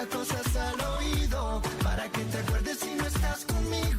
cosas al oído para que te acuerdes si no estás conmigo.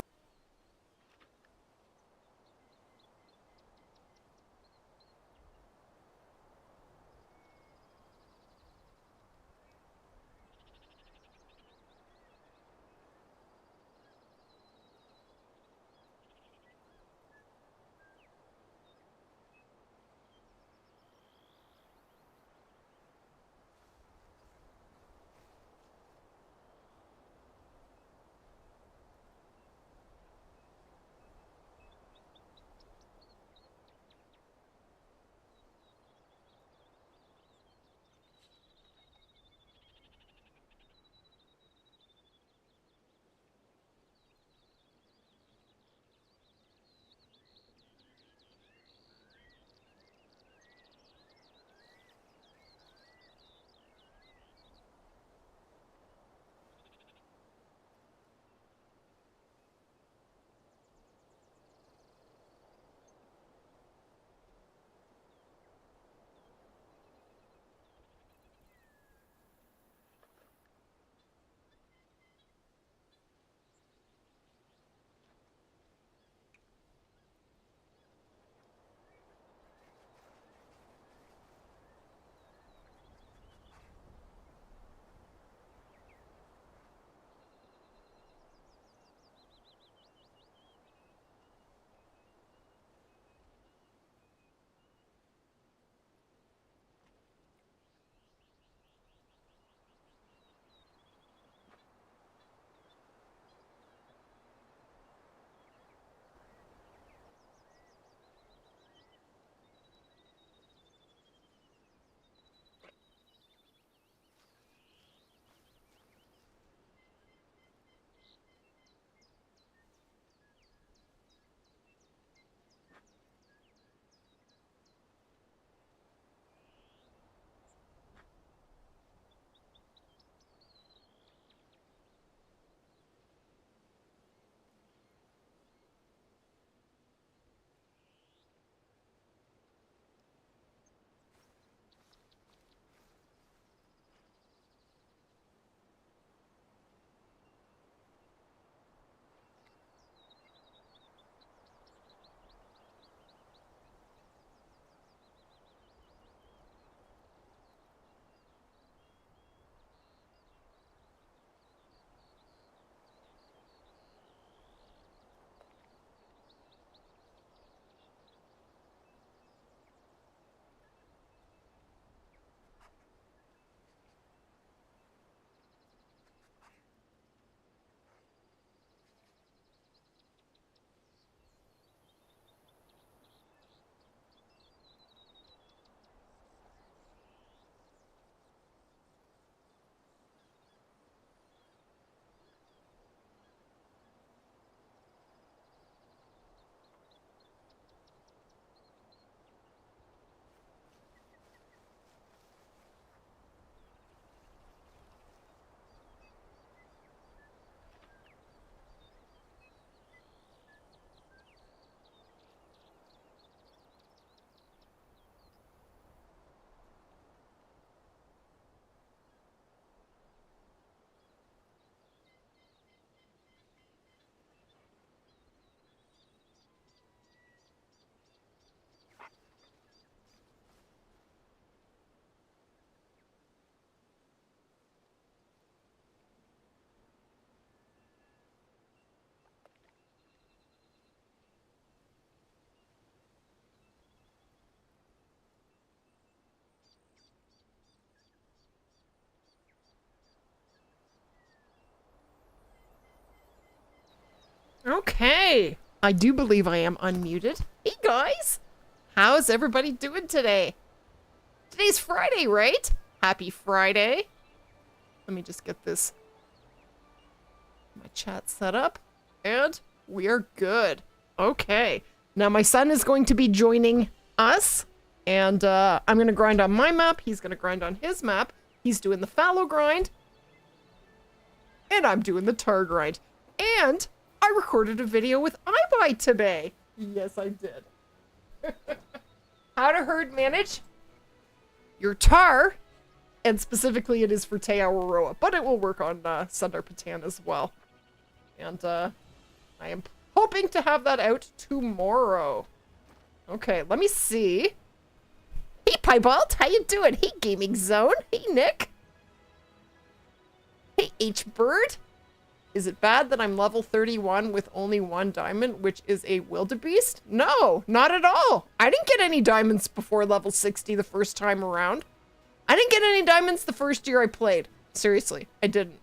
Okay. I do believe I am unmuted. Hey guys! How's everybody doing today? Today's Friday, right? Happy Friday. Let me just get this my chat set up. And we are good. Okay. Now my son is going to be joining us. And I'm going to grind on my map. He's going to grind on his map. He's doing the fallow grind. And I'm doing the TAHR grind. And I recorded a video with iBuy today. Yes, I did. How to herd manage your TAHR And specifically, it is for TAHR, but it will work on Sundar Patan as well. And I am hoping to have that out tomorrow. Okay, let me see. Hey, Piebald, how you doing? Hey, Gaming Zone. Hey, Nick. Hey, H-Bird. Is it bad that I'm level 31 with only 1 diamond, which is a wildebeest? No, not at all. I didn't get any diamonds before level 60 the first time around. I didn't get any diamonds the first year I played. Seriously, I didn't.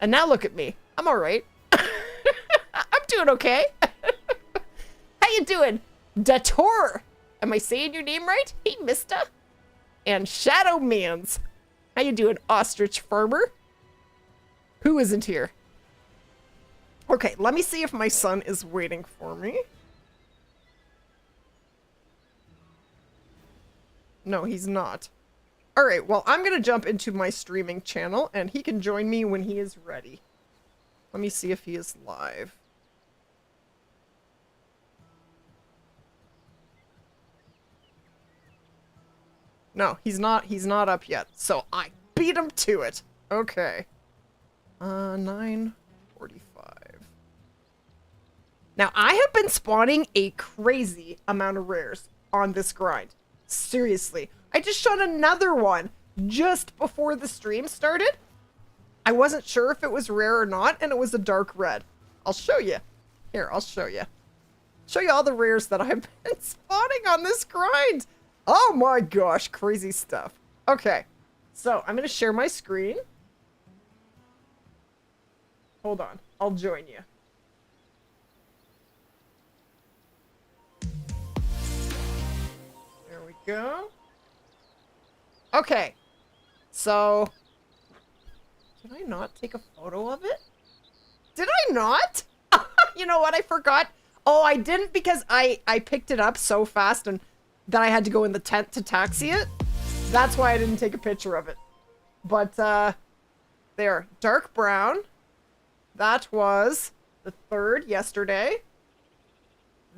And now look at me. I'm all right. I'm doing okay. How you doing? Dator. Am I saying your name right? Hey, mister. And Shadow Mans. How you doing, Ostrich Farmer? Who isn't here? Okay, let me see if my son is waiting for me. No, he's not. All right, well, I'm going to jump into my streaming channel, and he can join me when he is ready. Let me see if he is live. No, he's not up yet, so I beat him to it. Okay. 9:45. Now, I have been spawning a crazy amount of rares on this grind. Seriously. I just shot another one just before the stream started. I wasn't sure if it was rare or not, and it was a dark red. I'll show you. Here, I'll show you. Show you all the rares that I've been spawning on this grind. Oh my gosh, crazy stuff. Okay, so I'm going to share my screen. Hold on, I'll join you. There we go. Okay, so did I not take a photo of it? Did I not? You know what, I forgot. Oh, I didn't because I picked it up so fast and that I had to go in the tent to taxi it. That's why I didn't take a picture of it. But, there, dark brown. That was the 3rd yesterday.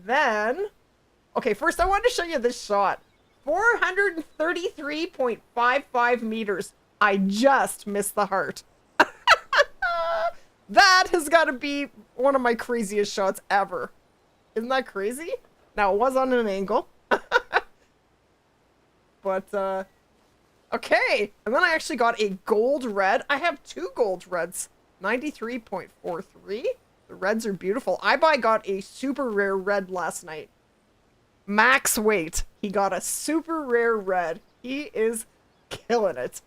Then, okay, first I wanted to show you this shot. 433.55 meters. I just missed the heart. That has got to be one of my craziest shots ever. Isn't that crazy? Now, it was on an angle. But, okay. And then I actually got a gold red. I have 2 gold reds. 93.43. The reds are beautiful. I got a super rare red last night. Max weight. He got a super rare red. He is killing it.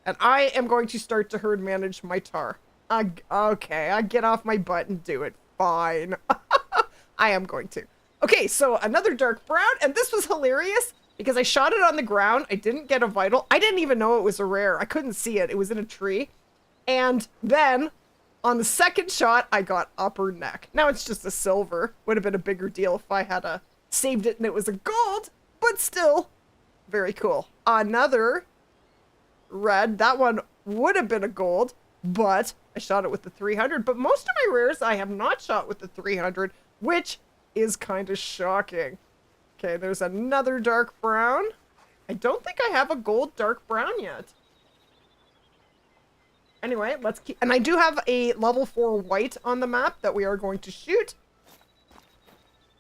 And I am going to start to herd manage my TAHR. Okay, I get off my butt and do it. Fine. I am going to. Okay, so another dark brown, and this was hilarious because I shot it on the ground. I didn't get a vital. I didn't even know it was a rare. I couldn't see it. It was in a tree. And then on the second shot, I got upper neck. Now it's just a silver. Would have been a bigger deal if I had saved it and it was a gold, but still very cool. Another red. That one would have been a gold, but I shot it with the 300. But most of my rares I have not shot with the 300, which is kind of shocking. Okay, there's another dark brown. I don't think I have a gold dark brown yet. Anyway, let's keep... And I do have a level 4 white on the map that we are going to shoot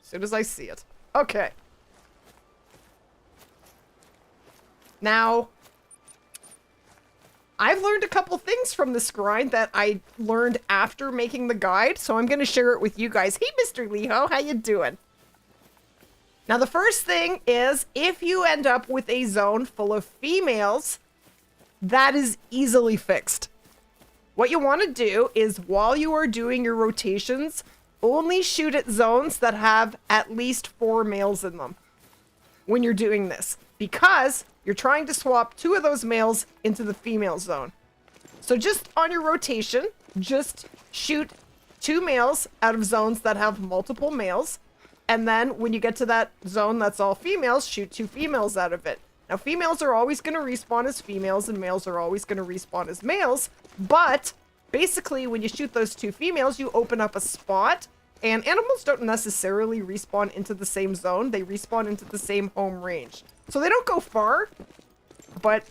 as soon as I see it. Okay. Now, I've learned a couple things from this grind that I learned after making the guide, so I'm going to share it with you guys. Hey, Mr. Leho, how you doing? Now, the first thing is, if you end up with a zone full of females, that is easily fixed. What you want to do is, while you are doing your rotations, only shoot at zones that have at least 4 males in them when you're doing this, because you're trying to swap 2 of those males into the female zone. So just on your rotation, just shoot 2 males out of zones that have multiple males. And then when you get to that zone that's all females, shoot 2 females out of it. Now, females are always going to respawn as females and males are always going to respawn as males. But basically, when you shoot those 2 females, you open up a spot. And animals don't necessarily respawn into the same zone. They respawn into the same home range. So they don't go far, but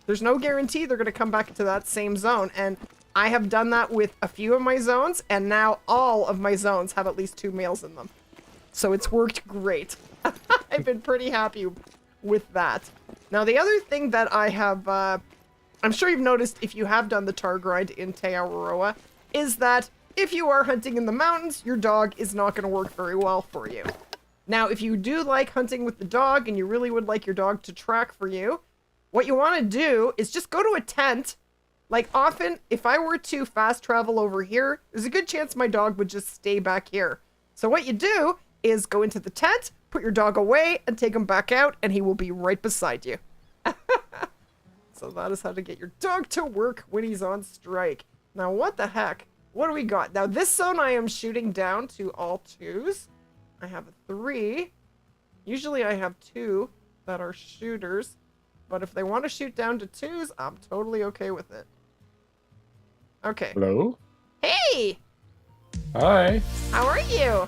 There's no guarantee they're going to come back to that same zone. And I have done that with a few of my zones, and now all of my zones have at least 2 males in them. So it's worked great. I've been pretty happy with that. Now, the other thing that I have, I'm sure you've noticed if you have done the TAHR grind in TAHR, is that if you are hunting in the mountains, your dog is not going to work very well for you. Now, if you do like hunting with the dog and you really would like your dog to track for you, what you want to do is just go to a tent. Like often, if I were to fast travel over here, there's a good chance my dog would just stay back here. So what you do is go into the tent, put your dog away, and take him back out, and he will be right beside you. So that is how to get your dog to work when he's on strike. Now, what the heck? What do we got? Now, this zone I am shooting down to all 2s. I have a 3. Usually I have 2 that are shooters. But if they want to shoot down to 2s, I'm totally okay with it. Okay. Hello? Hey! Hi. How are you?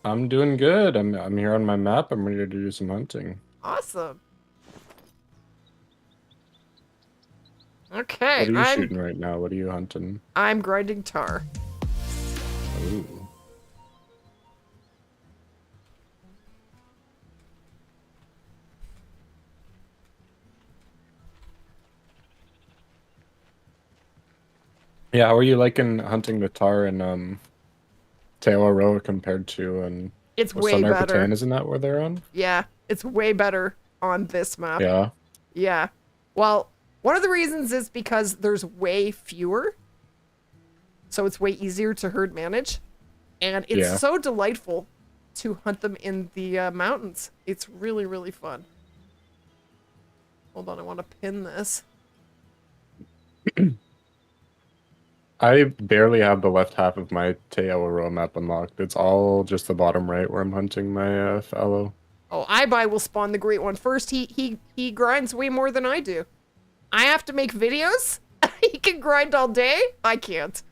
I'm doing good. I'm here on my map. I'm ready to do some hunting. Awesome. Okay, What are you shooting right now? What are you hunting? I'm grinding tar. Ooh. Yeah, how are you liking hunting the tar in TAHR compared to It's way better. Patan, isn't that where they're on? Yeah, it's way better on this map. Yeah. Yeah. Well, one of the reasons is because there's way fewer. So it's way easier to herd manage. And it's so delightful to hunt them in the mountains. It's really, really fun. Hold on, I want to pin this. I barely have the left half of my TAHR map unlocked. It's all just the bottom right where I'm hunting my fallow. Oh, Ibai will spawn the great one first. He grinds way more than I do. I have to make videos. He can grind all day. I can't.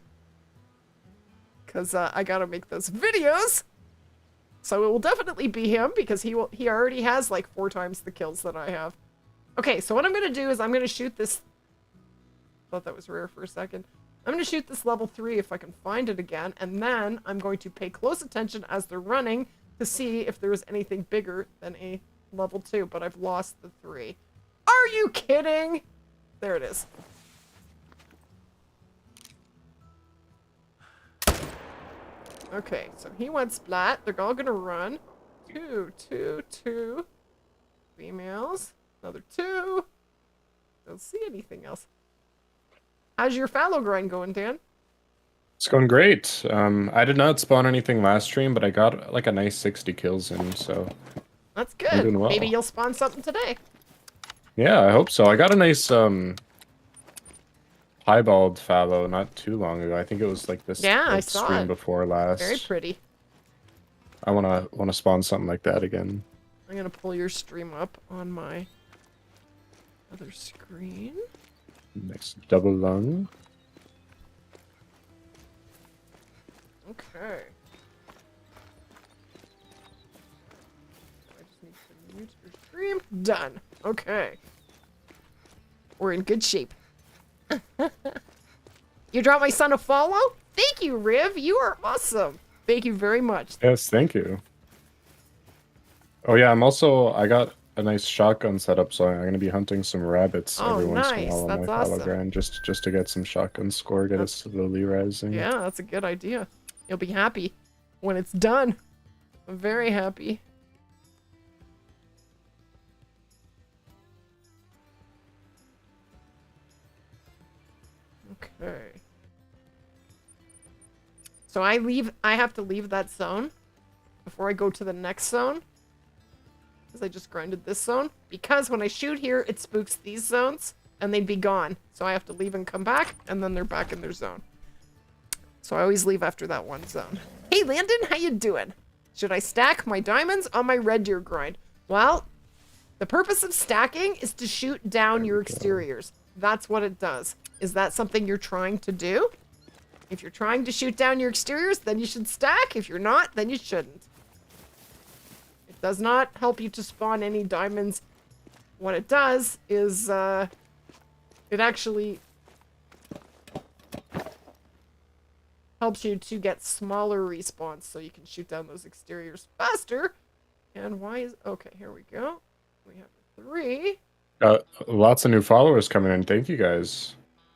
Because I gotta make those videos. So it will definitely be him because he already has like 4 times the kills that I have. Okay, so what I'm gonna do is I'm gonna shoot this. Thought that was rare for a second. I'm gonna shoot this level 3 if I can find it again, and then I'm going to pay close attention as they're running to see if there is anything bigger than a level 2, but I've lost the 3. Are you kidding? There it is. Okay, so he went splat. They're all gonna run. 2, 2, 2. Females. Another 2. Don't see anything else. How's your fallow grind going, Dan? It's going great. I did not spawn anything last stream, but I got like a nice 60 kills in, so That's good. I'm doing well. Maybe you'll spawn something today. Yeah, I hope so. I got a nice piebald fallow not too long ago. I think it was like this I saw stream it. before last. Very pretty. I wanna spawn something like that again. I'm gonna pull your stream up on my other screen. Next double lung. Okay. I just need to mute your stream. Done. Okay. We're in good shape. You dropped my son a follow? Thank you, Riv. You are awesome. Thank you very much. Yes, thank you. Oh yeah, I got a nice shotgun setup, so I'm gonna be hunting some rabbits every once in a while on my That's fallow awesome. grind, just to get some shotgun score, get it slowly rising. Yeah, that's a good idea. You'll be happy when it's done. I'm very happy. Okay. So I have to leave that zone before I go to the next zone. Because I just grinded this zone. Because when I shoot here, it spooks these zones and they'd be gone. So I have to leave and come back and then they're back in their zone. So I always leave after that one zone. Hey Landon, how you doing? Should I stack my diamonds on my red deer grind? Well, the purpose of stacking is to shoot down your exteriors. That's what it does. Is that something you're trying to do? If you're trying to shoot down your exteriors, then you should stack. If you're not, then you shouldn't. It does not help you to spawn any diamonds. What it does is It actually helps you to get smaller respawns so you can shoot down those exteriors faster. And why is... Okay, here we go. We have 3. Lots of new followers coming in. Thank you guys.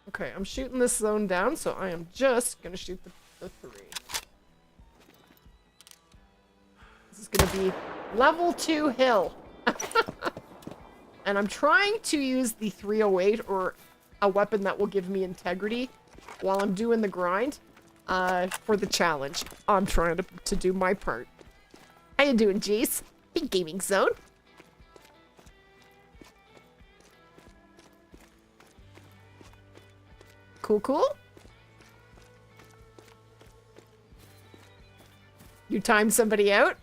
Okay, I'm shooting this zone down, so I am just gonna shoot the 3. This is gonna be level 2 hill. And I'm trying to use the 308 or a weapon that will give me integrity while I'm doing the grind for the challenge. I'm trying to do my part. How you doing, Jace? Big gaming zone. Cool, cool. You time somebody out?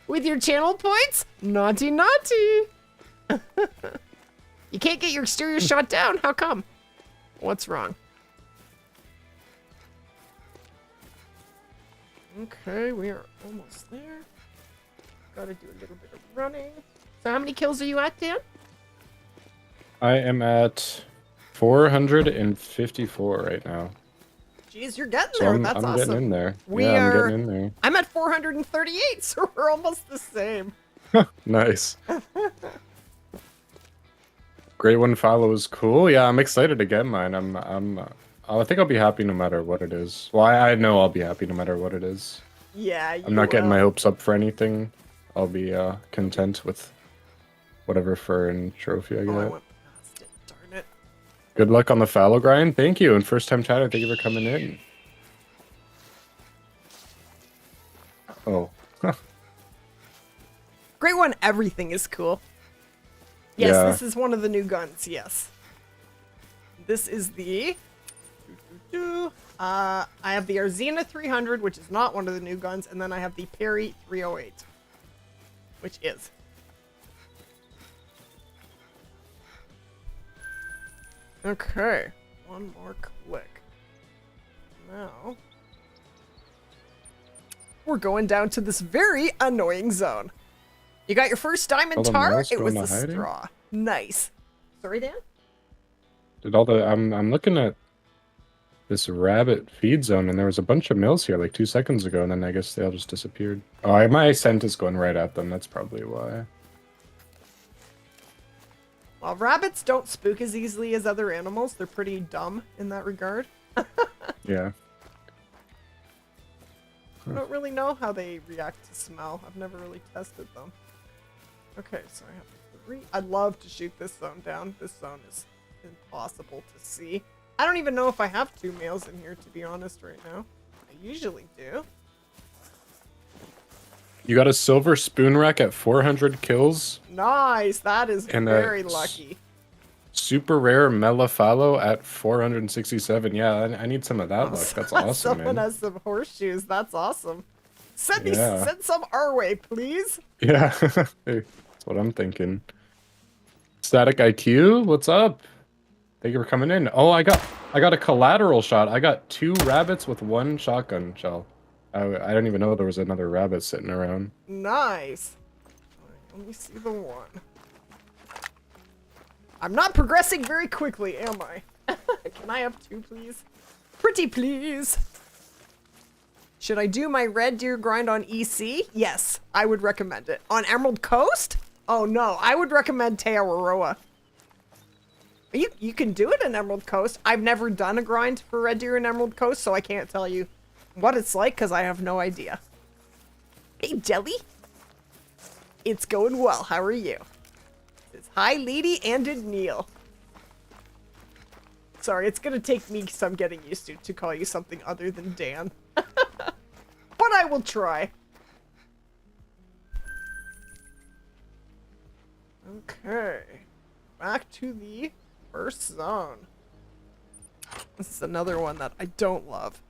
With your channel points? Naughty, naughty. You can't get your exterior shot down. How come? What's wrong? Okay, we are almost there. Gotta do a little bit of running. So how many kills are you at, Dan? I am at 454 right now. Jeez, you're getting So there. I'm That's awesome. getting in there. We yeah, are... I'm getting in there. I'm at 438, so we're almost the same. Nice. Great one follow is cool. Yeah, I'm excited to get mine. I think I'll be happy no matter what it is. Well, I know I'll be happy no matter what it is. Yeah, you I'm not getting will. my hopes up for anything. I'll be content with whatever fur and trophy I get. Oh, I went past it. Darn it. Good luck on the fallow grind. Thank you. And first time Tyler, thank you for coming in. Oh. Great one. Everything is cool. Yes, Yeah. this is one of the new guns. Yes. This is the... I have the Arzina 300, which is not one of the new guns, and then I have the Perry 308, which is. Okay, one more click. Now, we're going down to this very annoying zone. You got your first diamond All the tar? mouse It was going the to hiding? straw. Nice. Sorry, Dan? Did all the I'm looking at this rabbit feed zone and there was a bunch of mills here like 2 seconds ago and then I guess they all just disappeared. Oh, my scent is going right at them. That's probably why. Well, rabbits don't spook as easily as other animals. They're pretty dumb in that regard. Yeah. I don't really know how they react to smell. I've never really tested them. Okay, so I have 3. I'd love to shoot this zone down. This zone is impossible to see. I don't even know if I have 2 males in here, to be honest, right now. I usually do. You got a silver spoon rack at 400 kills. Nice! That is And, very lucky. Super rare Mellifallow at 467. Yeah, I need some of that luck. That's awesome, Someone man. has some horseshoes. That's awesome. Send Yeah. send some our way, please. Yeah, hey, that's what I'm thinking. Static IQ, what's up? Thank you for coming in. Oh, I got a collateral shot. I got 2 rabbits with 1 shotgun shell. I don't even know there was another rabbit sitting around. Nice. Alright, let me see the one. I'm not progressing very quickly, am I? Can I have 2, please? Pretty please. Should I do my red deer grind on EC? Yes, I would recommend it. On Emerald Coast? Oh no, I would recommend TAHR. You can do it in Emerald Coast. I've never done a grind for red deer in Emerald Coast, so I can't tell you what it's like because I have no idea. Hey, Jelly. It's going well. How are you? It's hi, Lady and Idneal. Sorry, it's gonna take me some getting used to call you something other than Dan. But I will try. Okay. Back to the first zone. This is another one that I don't love.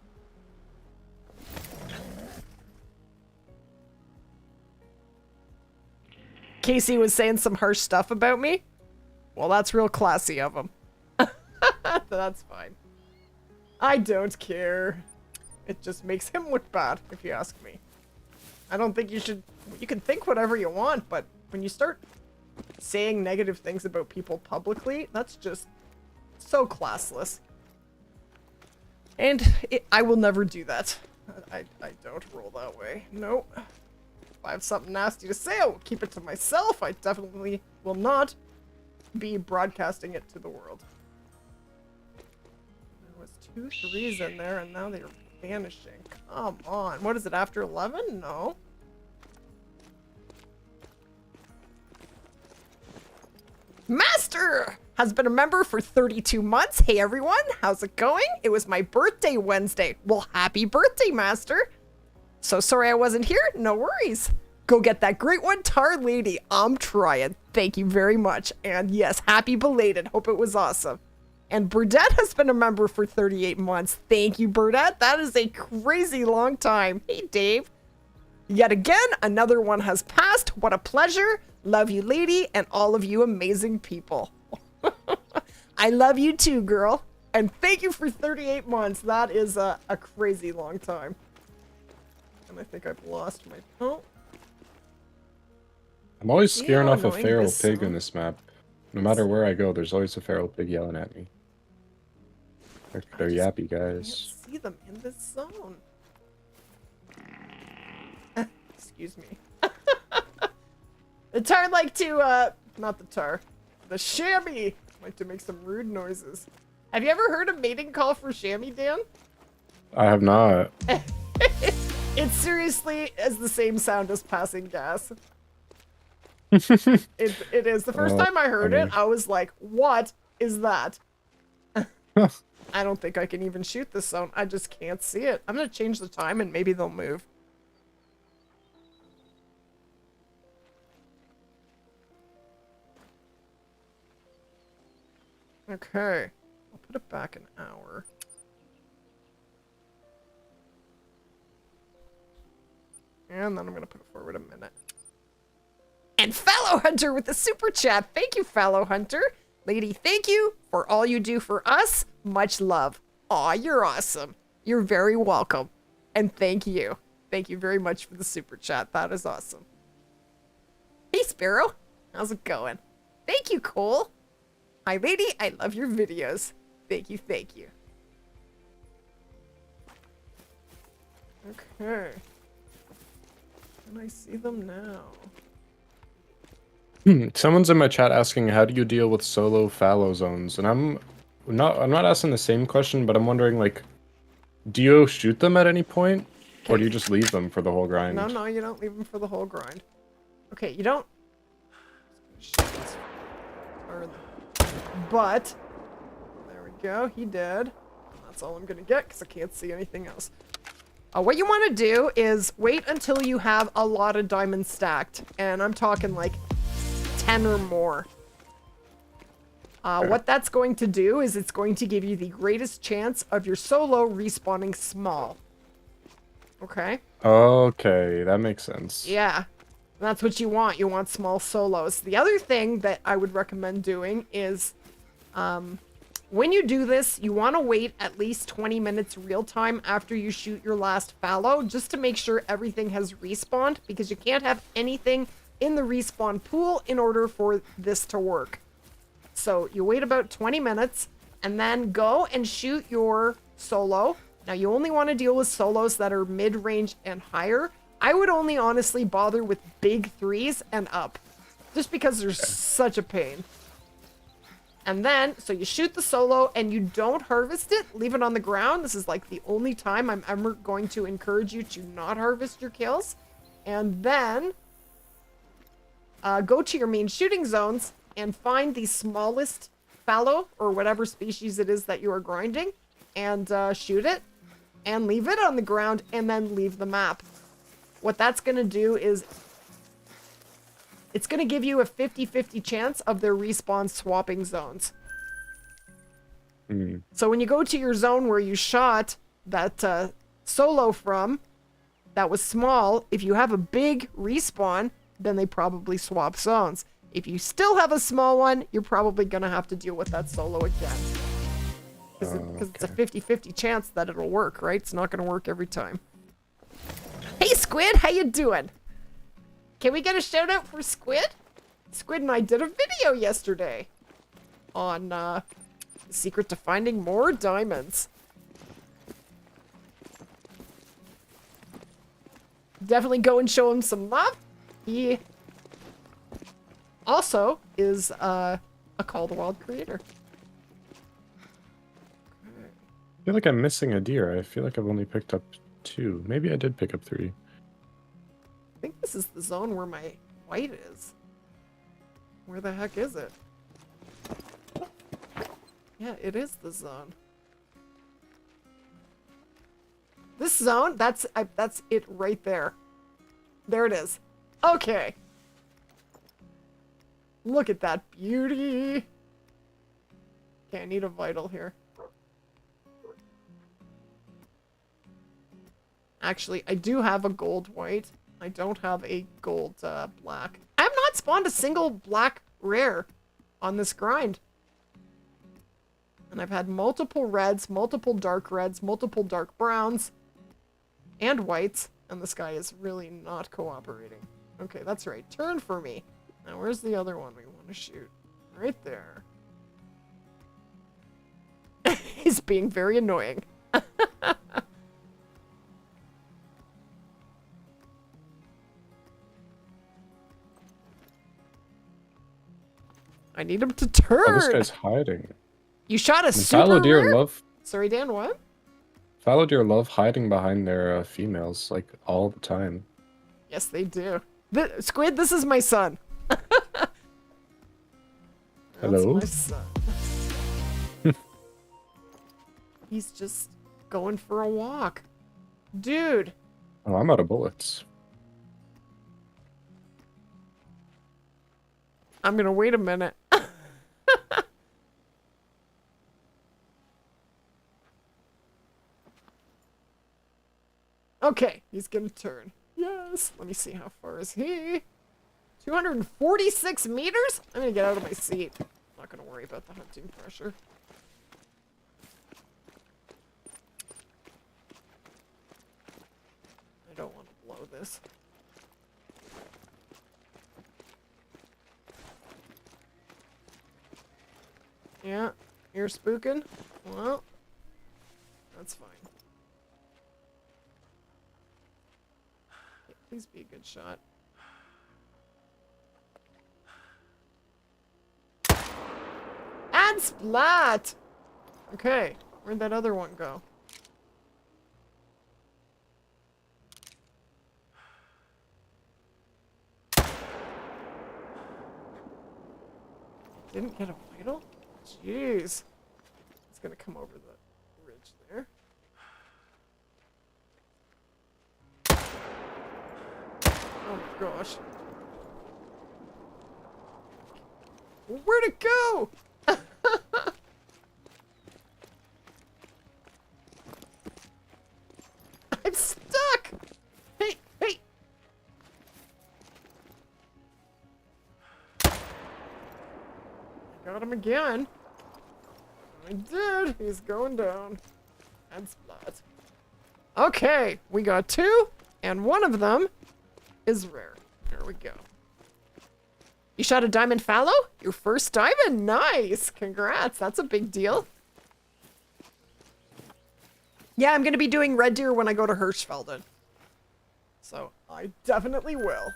Casey was saying some harsh stuff about me. Well, that's real classy of him. That's fine. I don't care. It just makes him look bad, if you ask me. I don't think you should... You can think whatever you want, but when you start saying negative things about people publicly, that's just so classless. And I will never do that. I don't roll that way. Nope. If I have something nasty to say, I will keep it to myself. I definitely will not be broadcasting it to the world. There was 2 3s in there, and now they're vanishing. Come on. What is it, after 11? No. Master has been a member for 32 months. Hey everyone, how's it going? It was my birthday Wednesday. Well, happy birthday, Master. So sorry I wasn't here. No worries. Go get that great one, TAHR lady. I'm trying. Thank you very much. And yes, happy belated. Hope it was awesome. And Burdette has been a member for 38 months. Thank you, Burdette. That is a crazy long time. Hey, Dave. Yet again, another one has passed. What a pleasure. Love you, lady, and all of you amazing people. I love you too, girl. And thank you for 38 months. That is a crazy long time. And I think I've lost my... Oh. I'm always scaring off a annoying feral this pig song. in this map. No matter where I go, there's always a feral pig yelling at me. They're yappy I can't guys. see them in this zone. Excuse me. The tar like to, not the tar. The chamois like to make some rude noises. Have you ever heard a mating call for chamois, Dan? I have not. It seriously is the same sound as passing gas. It is. The first Oh, time I heard funny. it, I was like, what is that? I don't think I can even shoot this zone. I just can't see it. I'm going to change the time and maybe they'll move. Okay. I'll put it back an hour. And then I'm going to put it forward a minute. And Fallow Hunter with the super chat. Thank you, Fallow Hunter. Lady, thank you for all you do for us. Much love. Aw, you're awesome. You're very welcome. And thank you. Thank you very much for the super chat. That is awesome. Hey, Sparrow. How's it going? Thank you, Cole. Hi, lady. I love your videos. Thank you, thank you. Okay. Can I see them now? Someone's in my chat asking, how do you deal with solo fallow zones? And I'm not asking the same question, but I'm wondering, like, do you shoot them at any point? Or do you just leave them for the whole grind? No, you don't leave them for the whole grind. Okay, you don't... But... There we go, he did. That's all I'm gonna get, because I can't see anything else. What you want to do is wait until you have a lot of diamonds stacked. And I'm talking like 10 or more. What that's going to do is it's going to give you the greatest chance of your solo respawning small. Okay? Okay, that makes sense. Yeah. That's what you want. You want small solos. The other thing that I would recommend doing is... when you do this, you want to wait at least 20 minutes real time after you shoot your last fallow, just to make sure everything has respawned, because you can't have anything in the respawn pool in order for this to work. So you wait about 20 minutes and then go and shoot your solo. Now you only want to deal with solos that are mid-range and higher. I would only honestly bother with big 3s and up, just because they're such a pain. And then, so you shoot the solo and you don't harvest it, leave it on the ground. This is like the only time I'm ever going to encourage you to not harvest your kills. And then go to your main shooting zones and find the smallest fallow or whatever species it is that you are grinding and shoot it and leave it on the ground and then leave the map. What that's going to do is it's going to give you a 50-50 chance of their respawn swapping zones. So when you go to your zone where you shot that solo from, that was small, if you have a big respawn, then they probably swap zones. If you still have a small one, you're probably going to have to deal with that solo again. Because it's a 50-50 chance that it'll work, right? It's not going to work every time. Hey, Squid, how you doing? Can we get a shout out for Squid? Squid and I did a video yesterday on the secret to finding more diamonds. Definitely go and show him some love. He also is a Call the Wild creator. I feel like I'm missing a deer. I feel like I've only picked up 2. Maybe I did pick up 3. I think this is the zone where my white is. Where the heck is it? Yeah, it is the zone. This zone, that's it right there. There it is. Okay. Look at that beauty. Okay, I need a vital here. Actually, I do have a gold white. I don't have a gold black. I have not spawned a single black rare on this grind. And I've had multiple reds, multiple dark reds, multiple dark browns, and whites. And this guy is really not cooperating. Okay, that's right. Turn for me. Now, where's the other one we want to shoot? Right there. He's being very annoying. I need him to turn. Oh, this guy's hiding. You shot a And super fallow deer rare? love Sorry, Dan, what? fallow deer love hiding behind their females like all the time. Yes, they do. Squid, this is my son. Hello? That's my son. He's just going for a walk. Dude. Oh, I'm out of bullets. I'm gonna wait a minute. Okay, he's gonna turn. Yes. Let me see, how far is he? 246 meters? I'm gonna get out of my seat. I'm not gonna worry about the hunting pressure. I don't want to blow this. Yeah, you're spooking? Well, that's fine. Okay, please be a good shot. And splat! Okay, where'd that other one go? Didn't get a vital? Jeez. It's gonna come over the ridge there. Oh my gosh. Where'd it go? I'm stuck! Hey, hey! Got him again. I did. He's going down. And splat. Okay, we got 2, and one of them is rare. There we go. You shot a diamond fallow? Your first diamond? Nice! Congrats, that's a big deal. Yeah, I'm gonna be doing red deer when I go to Hirschfelden. So, I definitely will.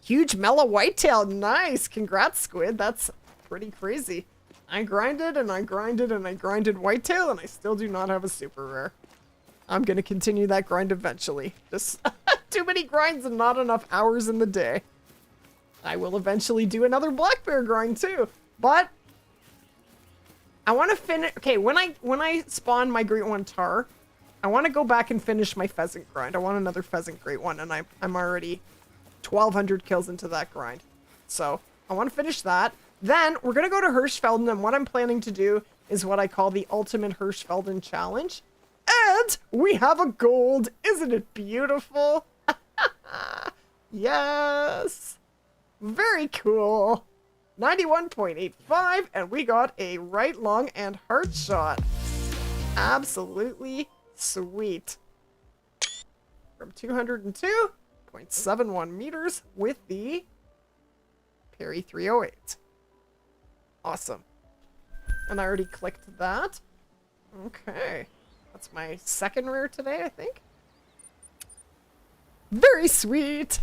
Huge mellow whitetail. Nice. Congrats, Squid. That's pretty crazy. I grinded and I grinded and I grinded whitetail and I still do not have a super rare. I'm going to continue that grind eventually. Just too many grinds and not enough hours in the day. I will eventually do another black bear grind too. But I want to finish. Okay, when I spawn my great one TAHR, I want to go back and finish my pheasant grind. I want another pheasant great one and I'm already 1,200 kills into that grind. So I want to finish that. Then we're going to go to Hirschfelden, and what I'm planning to do is what I call the Ultimate Hirschfelden Challenge. And we have a gold. Isn't it beautiful? Yes. Very cool. 91.85, and we got a right lung and heart shot. Absolutely sweet. From 202 0.71 meters with the Perry 308. Awesome. And I already clicked that. Okay. That's my second rare today, I think. Very sweet.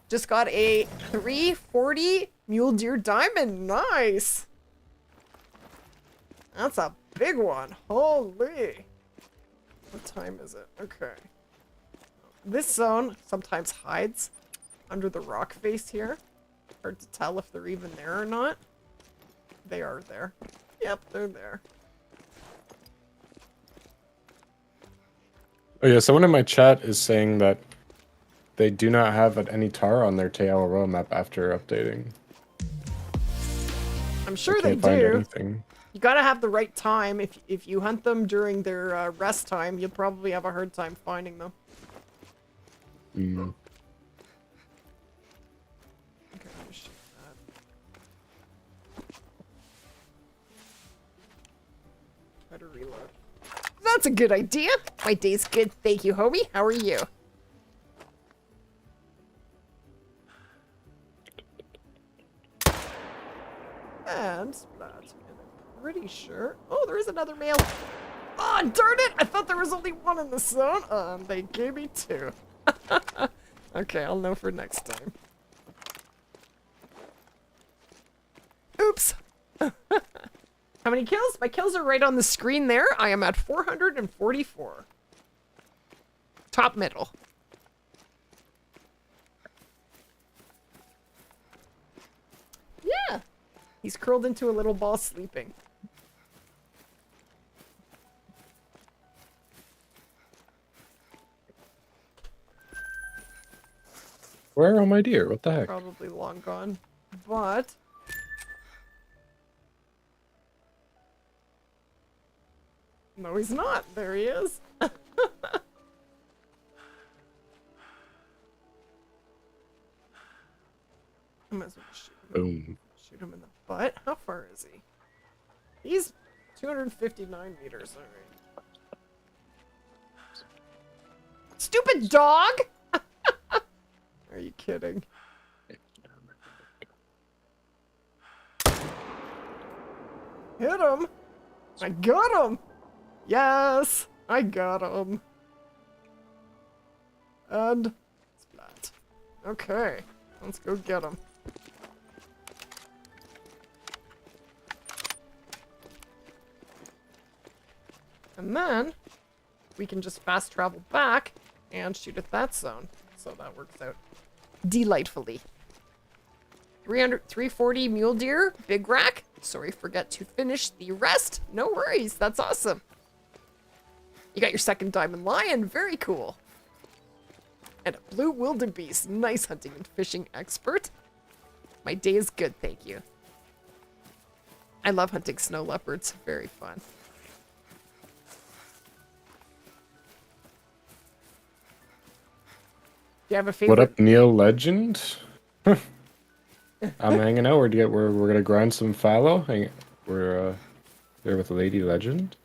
Just got a 340 Mule Deer Diamond. Nice. That's a big one. Holy. What time is it? Okay. This zone sometimes hides under the rock face here. Hard to tell if they're even there or not. They are there. Yep, they're there. Oh yeah, someone in my chat is saying that they do not have any TAHR on their TAHR map after updating. I'm sure they Can't find do. anything. You gotta have the right time. If you hunt them during their rest time, you'll probably have a hard time finding them. Mm. Okay, let me shoot that. Try to reload. That's a good idea. My day's good. Thank you, homie. How are you? And Splat. And I'm pretty sure. Oh, there is another male. Oh, darn it! I thought there was only one in the zone. They gave me two. Okay, I'll know for next time. Oops. How many kills? My kills are right on the screen there. I am at 444. Top middle. Yeah. He's curled into a little ball sleeping. Where are my deer? What the heck? Probably long gone. But no, he's not. There he is. I might as well shoot him. Boom. Shoot him in the butt. How far is he? He's 259 meters. All right. Stupid dog! Are you kidding? Hit him! I got him! Yes! I got him! And splat. Okay, let's go get him. And then we can just fast travel back and shoot at that zone. So that works out delightfully. 340 mule deer, big rack. Sorry, forget to finish the rest. No worries, that's awesome. You got your second diamond lion, very cool. And a blue wildebeest, nice hunting and fishing expert. My day is good, thank you. I love hunting snow leopards, very fun. Do you have a favorite? What up, Neil Legend? I'm hanging out. We're gonna grind some fallow. We're there with Lady Legend.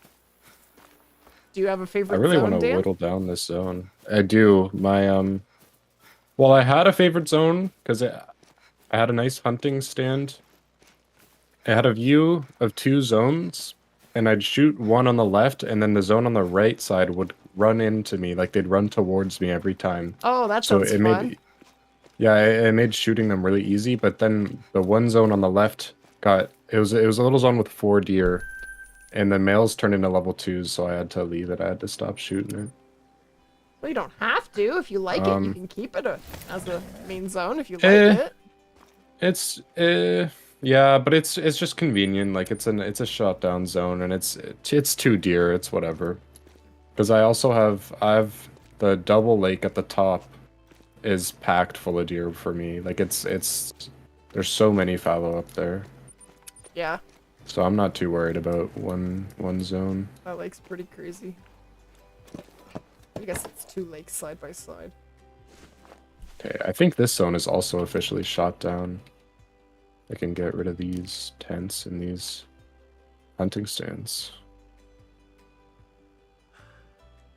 Do you have a favorite I really zone, want to Dan? whittle down this zone. I do. Well, I had a favorite zone because I had a nice hunting stand. I had a view of two zones, and I'd shoot one on the left, and then the zone on the right side would run into me, like they'd run towards me every time. Oh, that So sounds it fun. made, yeah, it made shooting them really easy. But then the one zone on the left it was a little zone with 4 deer, and the males turned into level 2s, so I had to leave it. I had to stop shooting it. Well, you don't have to. If you like it, you can keep it as a main zone if you like it. It's yeah, but it's just convenient. Like it's a shot down zone, and it's 2 deer. It's whatever. Because I have the double lake at the top is packed full of deer for me. Like it's there's so many fallow up there. Yeah, So I'm not too worried about one zone. that lake's pretty crazy. I guess it's 2 lakes side by side. Okay, I think this zone is also officially shot down. I can get rid of these tents and these hunting stands.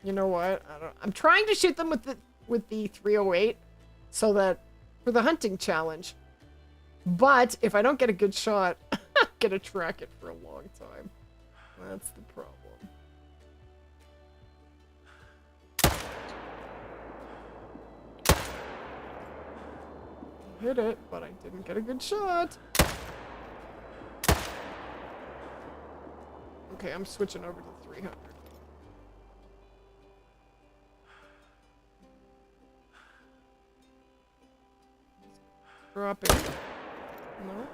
You know what? I'm trying to shoot them with the 308, so that for the hunting challenge. But if I don't get a good shot, I'm gonna track it for a long time. That's the problem. Hit it, but I didn't get a good shot. Okay, I'm switching over to 300. Drop it. No.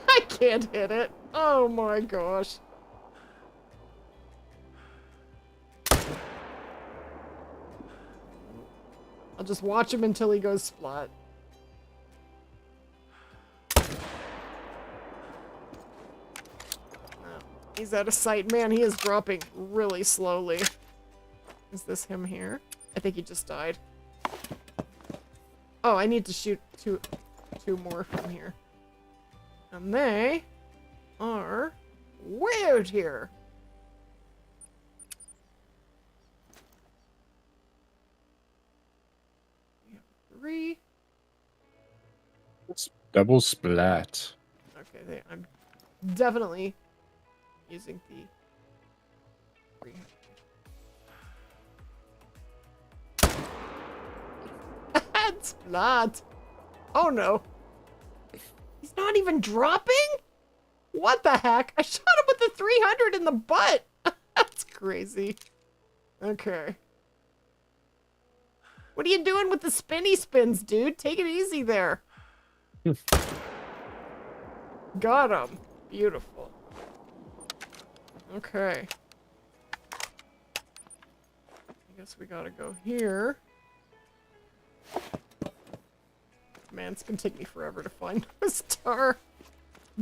I can't hit it. Oh my gosh. I'll just watch him until he goes splat. He's out of sight. Man, he is dropping really slowly. Is this him here? I think he just died. Oh, I need to shoot two more from here. And they are way out here. We have 3. It's double splat. Okay, I'm definitely using the 300. Splat. Oh no. He's not even dropping? What the heck? I shot him with the 300 in the butt. That's crazy. Okay. What are you doing with the spinny spins, dude? Take it easy there. Got him. Beautiful. Okay. I guess we gotta go here. Man, it's gonna take me forever to find a star.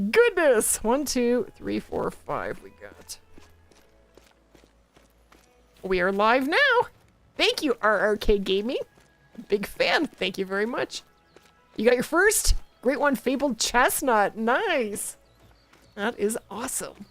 Goodness! 1, 2, 3, 4, 5 we got. We are live now! Thank you, RRK Gaming. Big fan. Thank you very much. You got your first? Great one, Fabled Chestnut. Nice! That is awesome.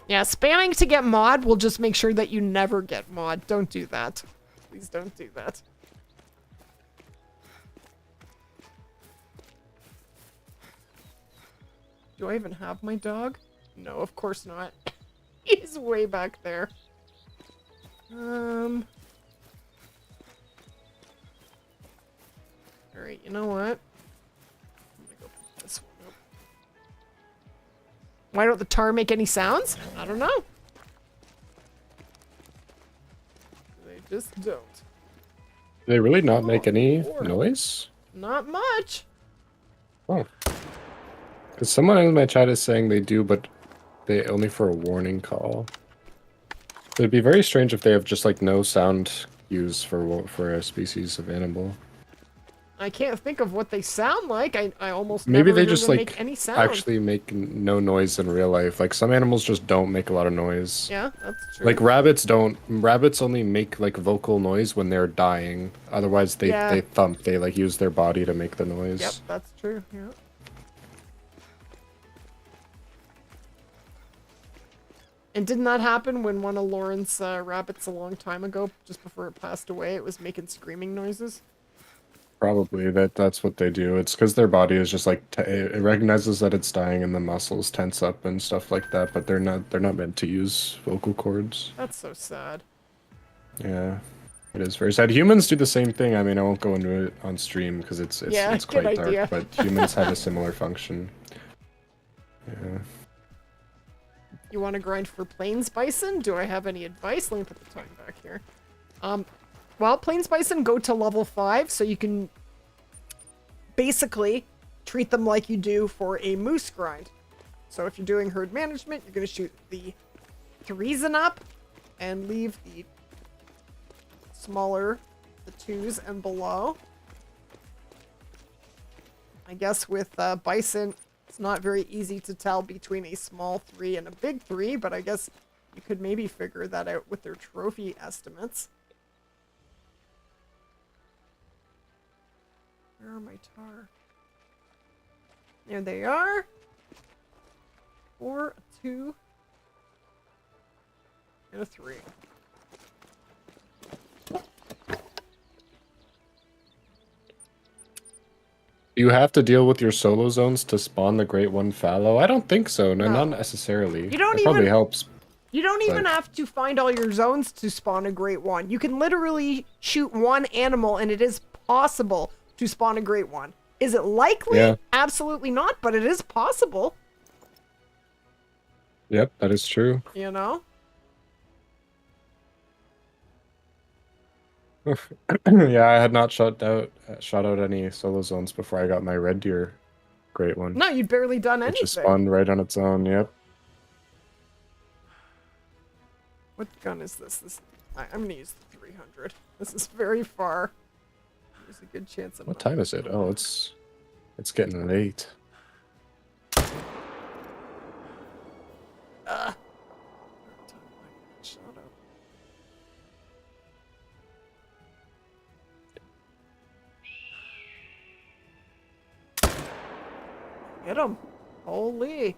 Yeah, spamming to get mod will just make sure that you never get mod. Don't do that. Please don't do that. Do I even have my dog? No, of course not. He's way back there. Alright, you know what? I'm gonna go pick this one up. Why don't the TAHR make any sounds? I don't know. They just don't. Do they really not make any Lord. noise? Not much. Oh. Because someone in my chat is saying they do, but they only for a warning call. It'd be very strange if they have just like no sound cues for a species of animal. I can't think of what they sound like. I almost Maybe never they hear just them like make any sound. actually make no noise in real life. Like some animals just don't make a lot of noise. Yeah, that's true. Like rabbits don't. Rabbits only make like vocal noise when they're dying. Otherwise, they thump. They like use their body to make the noise. Yep, that's true. Yeah. And didn't that happen when one of Lauren's rabbits a long time ago, just before it passed away, it was making screaming noises? Probably that's what they do. It's because their body is just like it recognizes that it's dying and the muscles tense up and stuff like that. But they're not meant to use vocal cords. That's so sad. Yeah, it is very sad. Humans do the same thing. I mean, I won't go into it on stream because it's quite idea. dark. But humans have a similar function. Yeah. You want to grind for plains bison? Do I have any advice? Let me put the time back here. Well, plains bison go to level 5, so you can basically treat them like you do for a moose grind. So if you're doing herd management, you're going to shoot the 3s and up and leave the smaller, the 2s and below. I guess with bison, it's not very easy to tell between a small 3 and a big 3, but I guess You could maybe figure that out with their trophy estimates. Where are my tar? There they are. 4, a 2, and a 3. You have to deal with your solo zones to spawn the Great One fallow? I don't think so. No, No. not necessarily. You don't it probably even- helps. You don't even But- have to find all your zones to spawn a great one. You can literally shoot one animal and it is possible to spawn a great one. Is it likely? Yeah. Absolutely not, but it is possible, Yep, that is true. you know? Yeah, I had not shot out any solo zones before I got my red deer Great One. No, you'd barely done It anything. just spawned right on its own, yep. What gun is this? I'm gonna use the 300. This is very far. There's a good chance of What time is it? Oh, it's getting late. Shut up. Get him. Holy.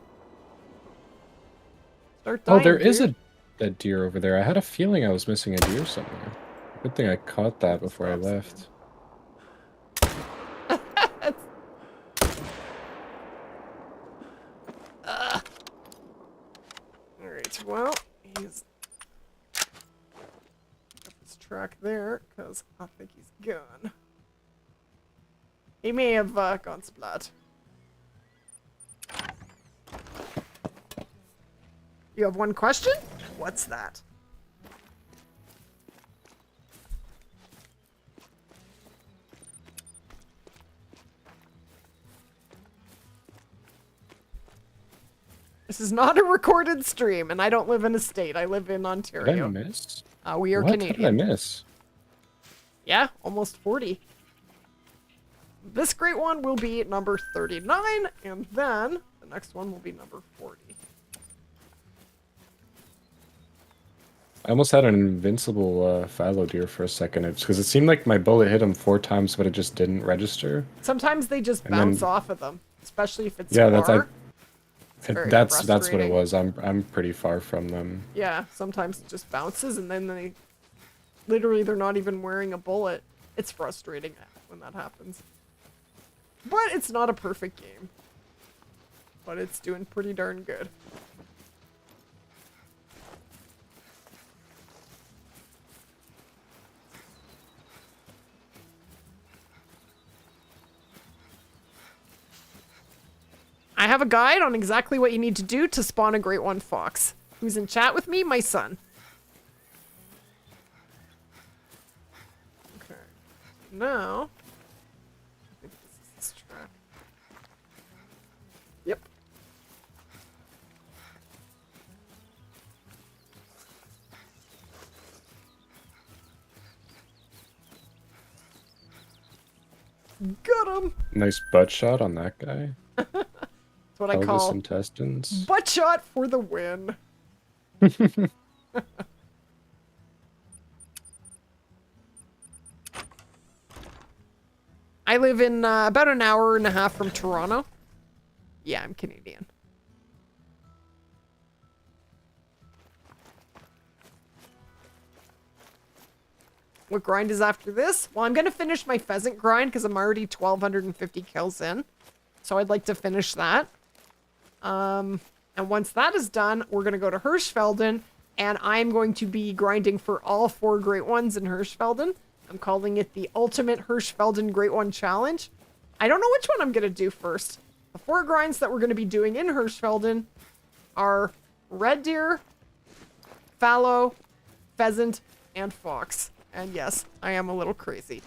Start dying, Oh, there is dude. a deer over there. I had a feeling I was missing a deer somewhere. Good thing I caught that before I left. Alright, well, he's up his track there, because I think he's gone. He may have gone splat. You have one question? What's that? This is not a recorded stream, and I don't live in a state. I live in Did I Ontario. miss? We are What? Canadian. How did I miss? Yeah, almost 40. This great one will be number 39, and then the next one will be number 40. I almost had an invincible fallow deer for a second, because it seemed like my bullet hit him 4 times, but it just didn't register. Sometimes they just And then- bounce off of them, especially if it's Yeah, far. that's very that's what it frustrating. was. I'm pretty far from them. Yeah, sometimes it just bounces, and then they literally they're not even wearing a bullet. It's frustrating when that happens. But it's not a perfect game. But it's doing pretty darn good. I have a guide on exactly what you need to do to spawn a Great One fox. Who's in chat with me? My son. Okay. Now, I think this is this track. Yep. Got him! Nice butt shot on that guy. That's what I Pelvis call intestines. butt shot for the win. I live in about an hour and a half from Toronto. Yeah, I'm Canadian. What grind is after this? Well, I'm going to finish my pheasant grind because I'm already 1,250 kills in. So I'd like to finish that. And once that is done, we're going to go to Hirschfelden. And I'm going to be grinding for all 4 Great Ones in Hirschfelden. I'm calling it the Ultimate Hirschfelden Great One Challenge. I don't know which one I'm going to do first. The 4 grinds that we're going to be doing in Hirschfelden are red deer, fallow, pheasant, and fox. And yes, I am a little crazy.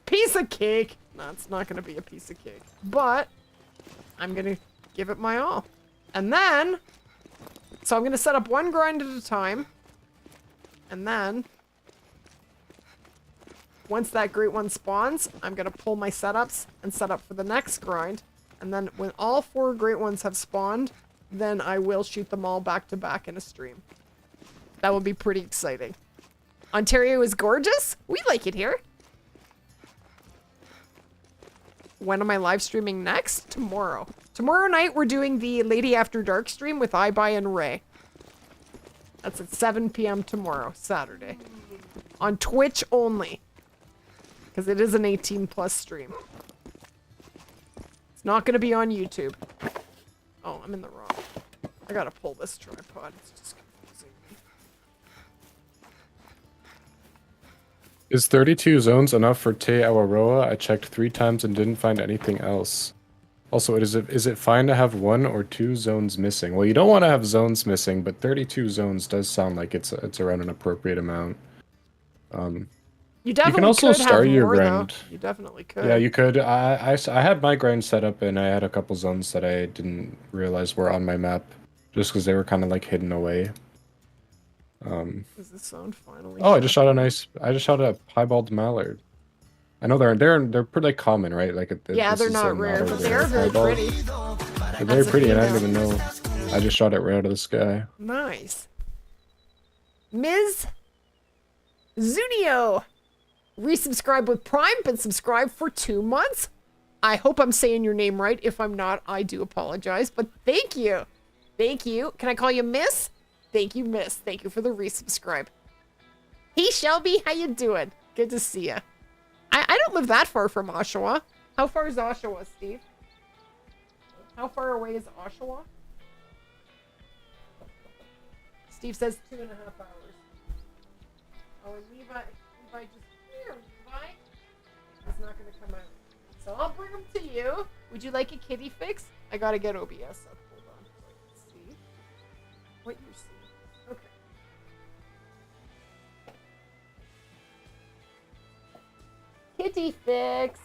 Piece of cake. No, it's not going to be a piece of cake. But I'm going to give it my all. And then, so I'm going to set up 1 grind at a time. And then, once that Great One spawns, I'm going to pull my setups and set up for the next grind. And then when all 4 Great Ones have spawned, then I will shoot them all back to back in a stream. That would be pretty exciting. Ontario is gorgeous. We like it here. When am I live streaming next? Tomorrow. Tomorrow night, we're doing the Lady After Dark stream with iBuy and Ray. That's at 7 p.m. tomorrow, Saturday. On Twitch only. Because it is an 18+ stream. It's not going to be on YouTube. Oh, I'm in the wrong. I gotta pull this tripod. It's just confusing me. Is 32 zones enough for Te Awaroa? I checked 3 times and didn't find anything else. Also, is it fine to have 1 or 2 zones missing? Well, you don't want to have zones missing, but 32 zones does sound like it's around an appropriate amount. You definitely can also could start have your more, grind. though. You definitely could. Yeah, you could. I had my grind set up, and I had a couple zones that I didn't realize were on my map, just because they were kind of like hidden away. Is the sound finally? Oh, I just shot a piebald mallard. I know they're pretty common, right? Like Yeah, they're not rare, but they are very pretty. They're very pretty, and I didn't even know. I just shot it right out of the sky. Nice. Ms. Zunio, resubscribe with Prime, been subscribed for 2 months. I hope I'm saying your name right. If I'm not, I do apologize, but thank you. Thank you. Can I call you Miss? Thank you, Miss. Thank you for the resubscribe. Hey, Shelby, how you doing? Good to see you. I don't live that far from Oshawa. How far is Oshawa, Steve? How far away is Oshawa? Steve says 2.5 hours. Oh, and Levi just here, Levi. He's not gonna come out. So I'll bring him to you. Would you like a kitty fix? I gotta get OBS up. Hold on so I can see what you see. Okay. Kitty fix.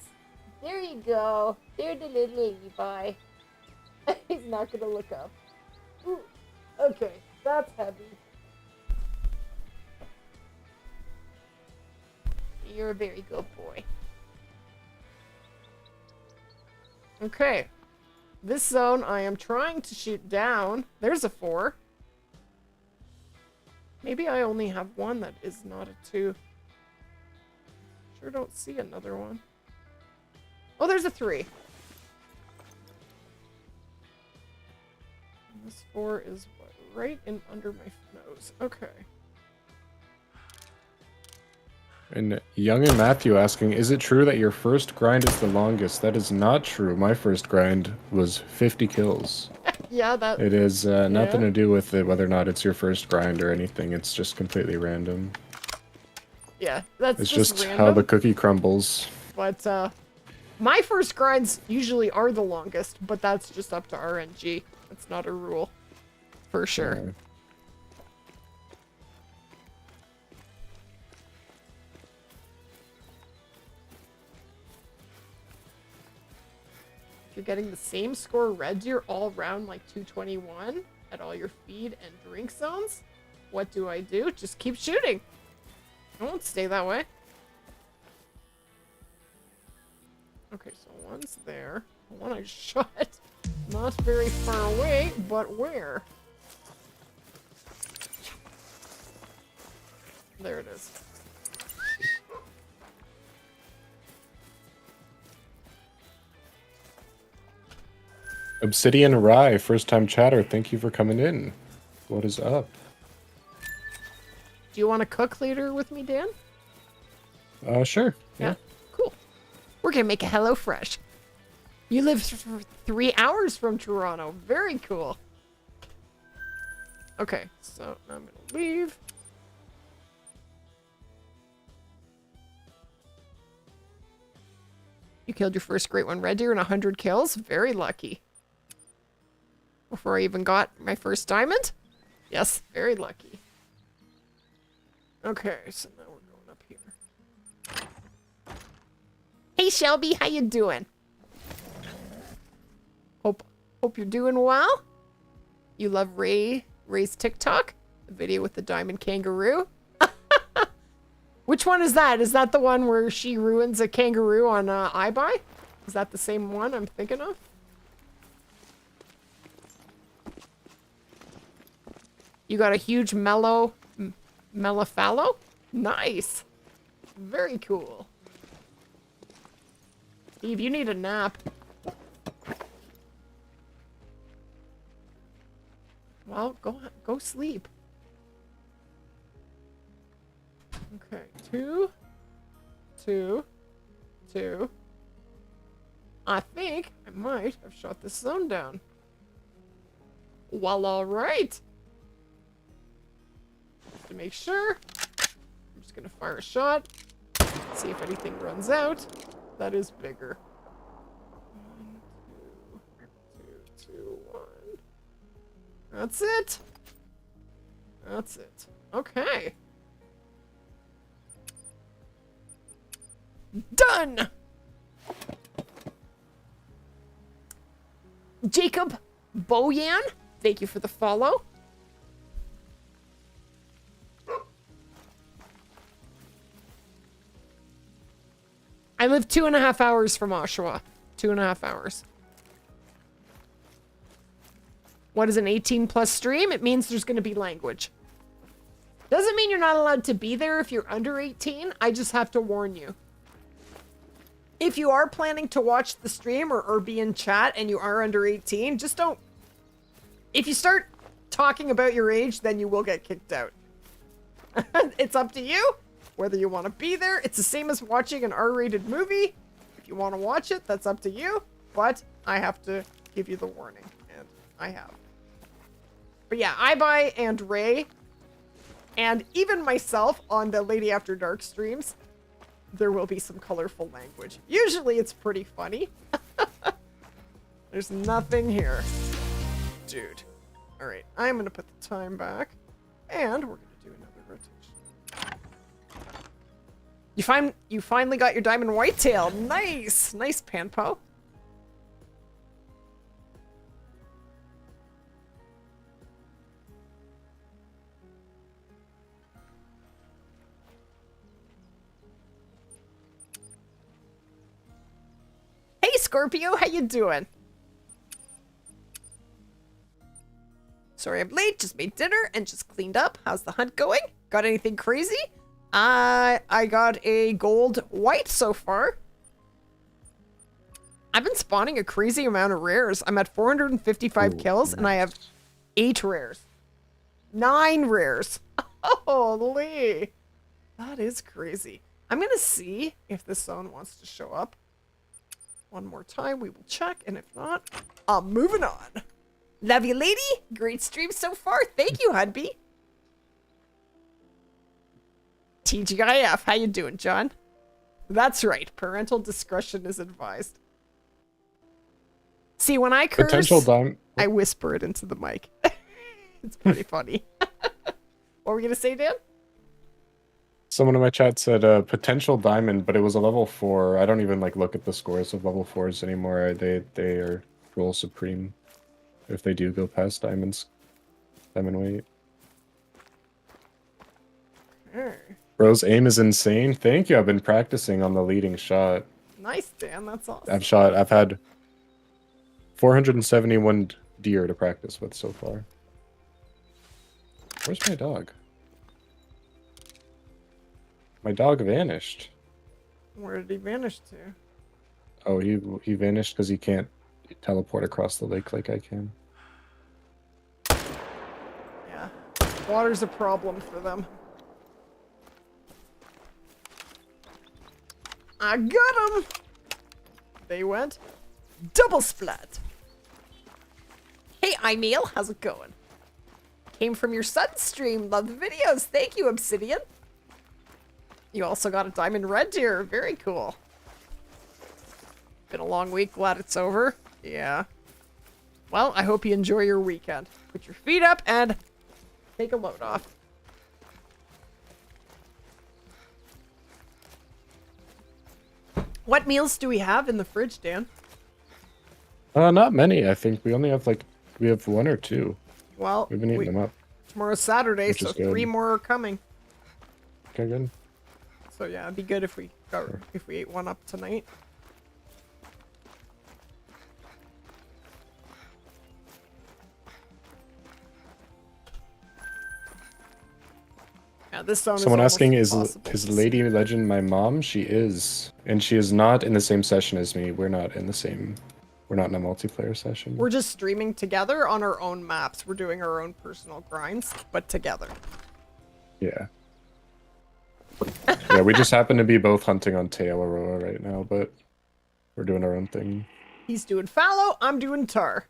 There you go. There's the little Levi. He's not gonna look up. Ooh. Okay, that's heavy. You're a very good boy. Okay. This zone I am trying to shoot down. There's a 4. Maybe I only have one that is not a 2. Sure don't see another one. Oh, there's a 3. And this 4 is what? Right in under my nose. Okay. And Young and Matthew asking, is it true that your first grind is the longest? That is not true. My first grind was 50 kills. Yeah, that... It is nothing to do with it, whether or not it's your first grind or anything. It's just completely random. Yeah, that's It's just how random. the cookie crumbles. But, my first grinds usually are the longest, but that's just up to RNG. That's not a rule. For sure. Yeah. If you're getting the same score red deer all round like 221 at all your feed and drink zones, what do I do? Just keep shooting. I won't stay that way. Okay, so one's there. The one I shot. Not very far away, but where? There it is. Obsidian Rye, first time chatter. Thank you for coming in. What is up? Do you want to cook later with me, Dan? Sure. Yeah. Cool. We're gonna make a HelloFresh. You live 3 hours from Toronto. Very cool. Okay, so I'm gonna leave. You killed your first great one red deer in 100 kills. Very lucky. Before I even got my first diamond. Yes, very lucky. Okay, so now we're going up here. Hey Shelby, how you doing? Hope you're doing well. You love Ray's TikTok, the video with the diamond kangaroo. Which one is that? Is that the one where she ruins a kangaroo on iBuy? Is that the same one I'm thinking of? You got a huge mellow fallow? Nice. Very cool. Steve, you need a nap. Well, go sleep. Okay, 2, 2, 2. I think I might have shot this zone down. Well, all right. Just to make sure, I'm just gonna fire a shot. See if anything runs out. That is bigger. 1, 2, 2, 2, 1. That's it. That's it. Okay. Done! Jacob Boyan, thank you for the follow. I live 2.5 hours from Oshawa. 2.5 hours. What is an 18+ stream? It means there's going to be language. Doesn't mean you're not allowed to be there if you're under 18. I just have to warn you. If you are planning to watch the stream or be in chat and you are under 18, just don't... If you start talking about your age, then you will get kicked out. It's up to you whether you want to be there. It's the same as watching an R-rated movie. If you want to watch it, that's up to you. But I have to give you the warning, and I have. But yeah, iBuy and Ray, and even myself on the Lady After Dark streams, there will be some colorful language. Usually it's pretty funny. There's nothing here. Dude. Alright, I'm gonna put the time back. And we're gonna do another rotation. You finally got your diamond whitetail. Nice! Nice, Panpo. Hey, Scorpio, how you doing? Sorry I'm late, just made dinner and just cleaned up. How's the hunt going? Got anything crazy? I got a gold white so far. I've been spawning a crazy amount of rares. I'm at 455 kills and I have 8 rares. 9 rares. Holy. That is crazy. I'm gonna see if this zone wants to show up. One more time, we will check, and if not, I'm moving on. Love you, lady. Great stream so far. Thank you, Hudby. TGIF, how you doing, John? That's right. Parental discretion is advised. See, when I curse, I whisper it into the mic. It's pretty funny. What were we gonna say, Dan? Someone in my chat said potential diamond, but it was a level 4. I don't even look at the scores of level 4s anymore. They are rule supreme if they do go past diamond weight. Bro's aim is insane. Thank you. I've been practicing on the leading shot. Nice, Dan. That's awesome. I've had 471 deer to practice with so far. Where's my dog? My dog vanished. Where did he vanish to? Oh, he vanished because he can't teleport across the lake like I can. Yeah. Water's a problem for them. I got him! They went double splat. Hey, Idneal, how's it going? Came from your son's stream. Love the videos. Thank you, Obsidian. You also got a diamond red deer. Very cool. Been a long week. Glad it's over. Yeah. Well, I hope you enjoy your weekend. Put your feet up and take a load off. What meals do we have in the fridge, Dan? Not many. I think we only have we have 1 or 2. Well, we've been eating them up. Tomorrow's Saturday, so 3 more are coming. Okay, good. So yeah, it'd be good if we ate one up tonight. Yeah, this zone Someone is asking, impossible is to Lady see. Legend my mom? She is. And she is not in the same session as me. We're not in the same... We're not in a multiplayer session. We're just streaming together on our own maps. We're doing our own personal grinds, but together. Yeah. Yeah, we just happen to be both hunting on TAHR right now, but we're doing our own thing. He's doing fallow, I'm doing tar.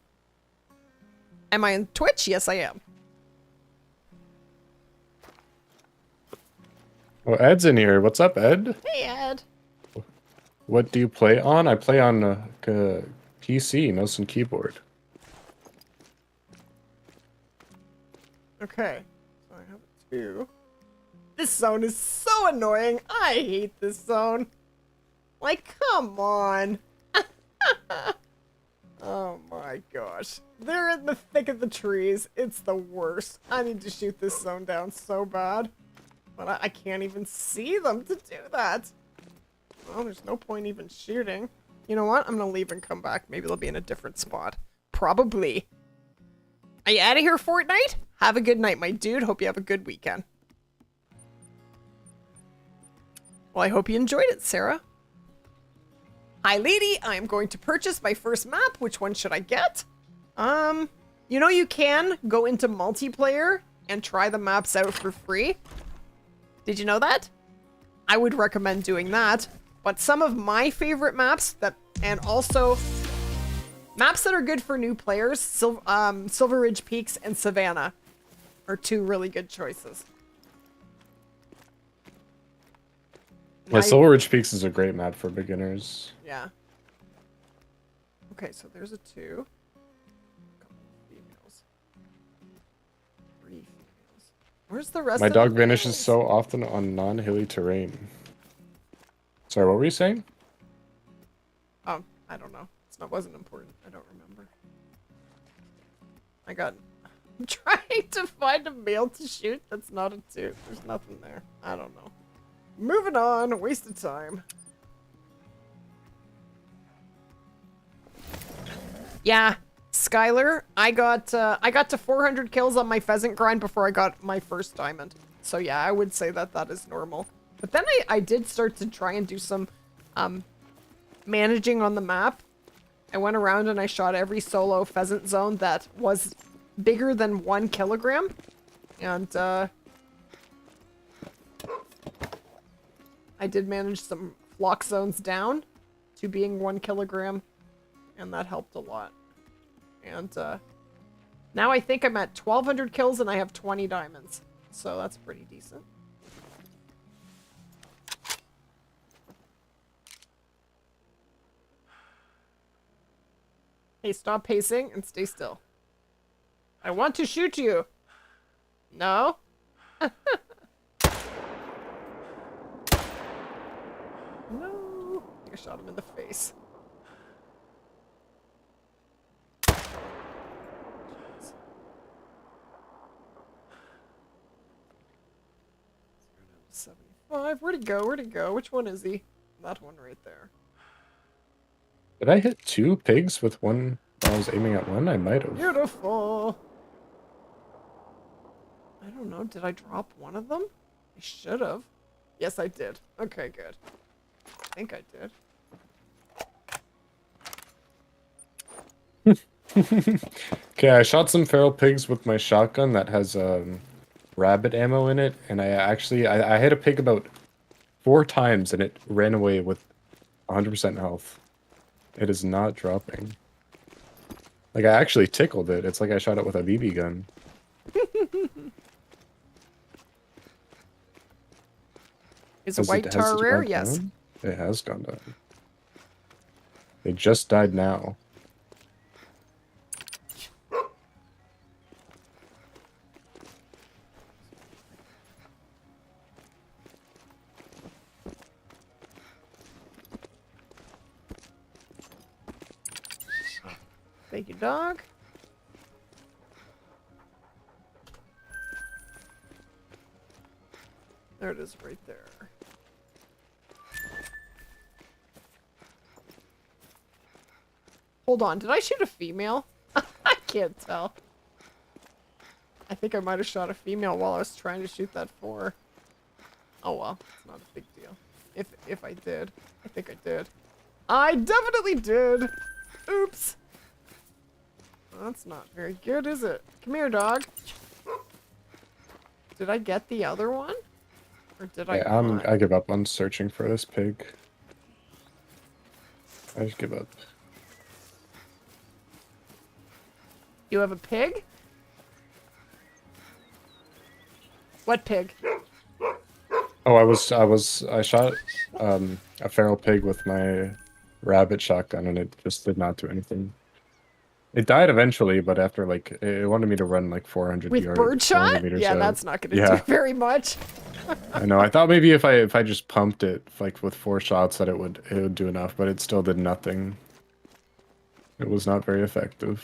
Am I on Twitch? Yes, I am. Oh, Ed's in here. What's up, Ed? Hey, Ed. What do you play on? I play on PC, mouse and keyboard. Okay. So I have 2. This zone is so annoying. I hate this zone. Like, come on. Oh my gosh. They're in the thick of the trees. It's the worst. I need to shoot this zone down so bad. But I can't even see them to do that. Well, there's no point even shooting. You know what? I'm gonna leave and come back. Maybe they'll be in a different spot. Probably. Are you out of here, Fortnite? Have a good night, my dude. Hope you have a good weekend. Well, I hope you enjoyed it, Sarah. Hi, lady. I am going to purchase my first map. Which one should I get? You know you can go into multiplayer and try the maps out for free. Did you know that? I would recommend doing that. But some of my favorite maps and also maps that are good for new players, Silver Ridge Peaks and Savannah are 2 really good choices. Yeah, Silver Ridge Peaks is a great map for beginners. Yeah. Okay, so there's a 2. Couple females. 3 females. Where's the rest My of dog the vanishes females? so often on non-hilly terrain. Sorry, what were you saying? Oh, I don't know. It wasn't important. I don't remember. I'm trying to find a male to shoot that's not a 2. There's nothing there. I don't know. Moving on. Waste of time. Yeah, Skylar, I got to 400 kills on my pheasant grind before I got my first diamond. So yeah, I would say that is normal. But then I did start to try and do some managing on the map. I went around and I shot every solo pheasant zone that was bigger than 1 kilogram. And I did manage some flock zones down to being 1 kilogram. And that helped a lot. And now I think I'm at 1,200 kills and I have 20 diamonds. So that's pretty decent. Hey, stop pacing and stay still. I want to shoot you. No? No. I shot him in the face. Jeez. 75. Where'd he go? Where'd he go? Which one is he? That one right there. Did I hit 2 pigs with one while I was aiming at one? I might have. Beautiful. I don't know. Did I drop one of them? I should have. Yes, I did. Okay, good. I think I did. Okay, I shot some feral pigs with my shotgun that has rabbit ammo in it, and I hit a pig about 4 times and it ran away with 100% health. It is not dropping. Like, I actually tickled it. It's like I shot it with a BB gun. Is a white tar rare? Yes. Down? It has gone down. They just died now. Thank you, dog. There it is right there. Hold on, did I shoot a female? I can't tell. I think I might have shot a female while I was trying to shoot that 4. Oh well, it's not a big deal. If I did. I think I did. I definitely did! Oops. That's not very good, is it? Come here, dog. Did I get the other one? Or did I Yeah, not? I give up on searching for this pig. I just give up. You have a pig? What pig? Oh, I shot a feral pig with my rabbit shotgun and it just did not do anything. It died eventually, but after like it wanted me to run like 400 With yards, 400 birdshot? meters Yeah, out. that's not gonna Yeah. do very much. I know. I thought maybe if I just pumped it like with 4 shots that it would do enough, but it still did nothing. It was not very effective.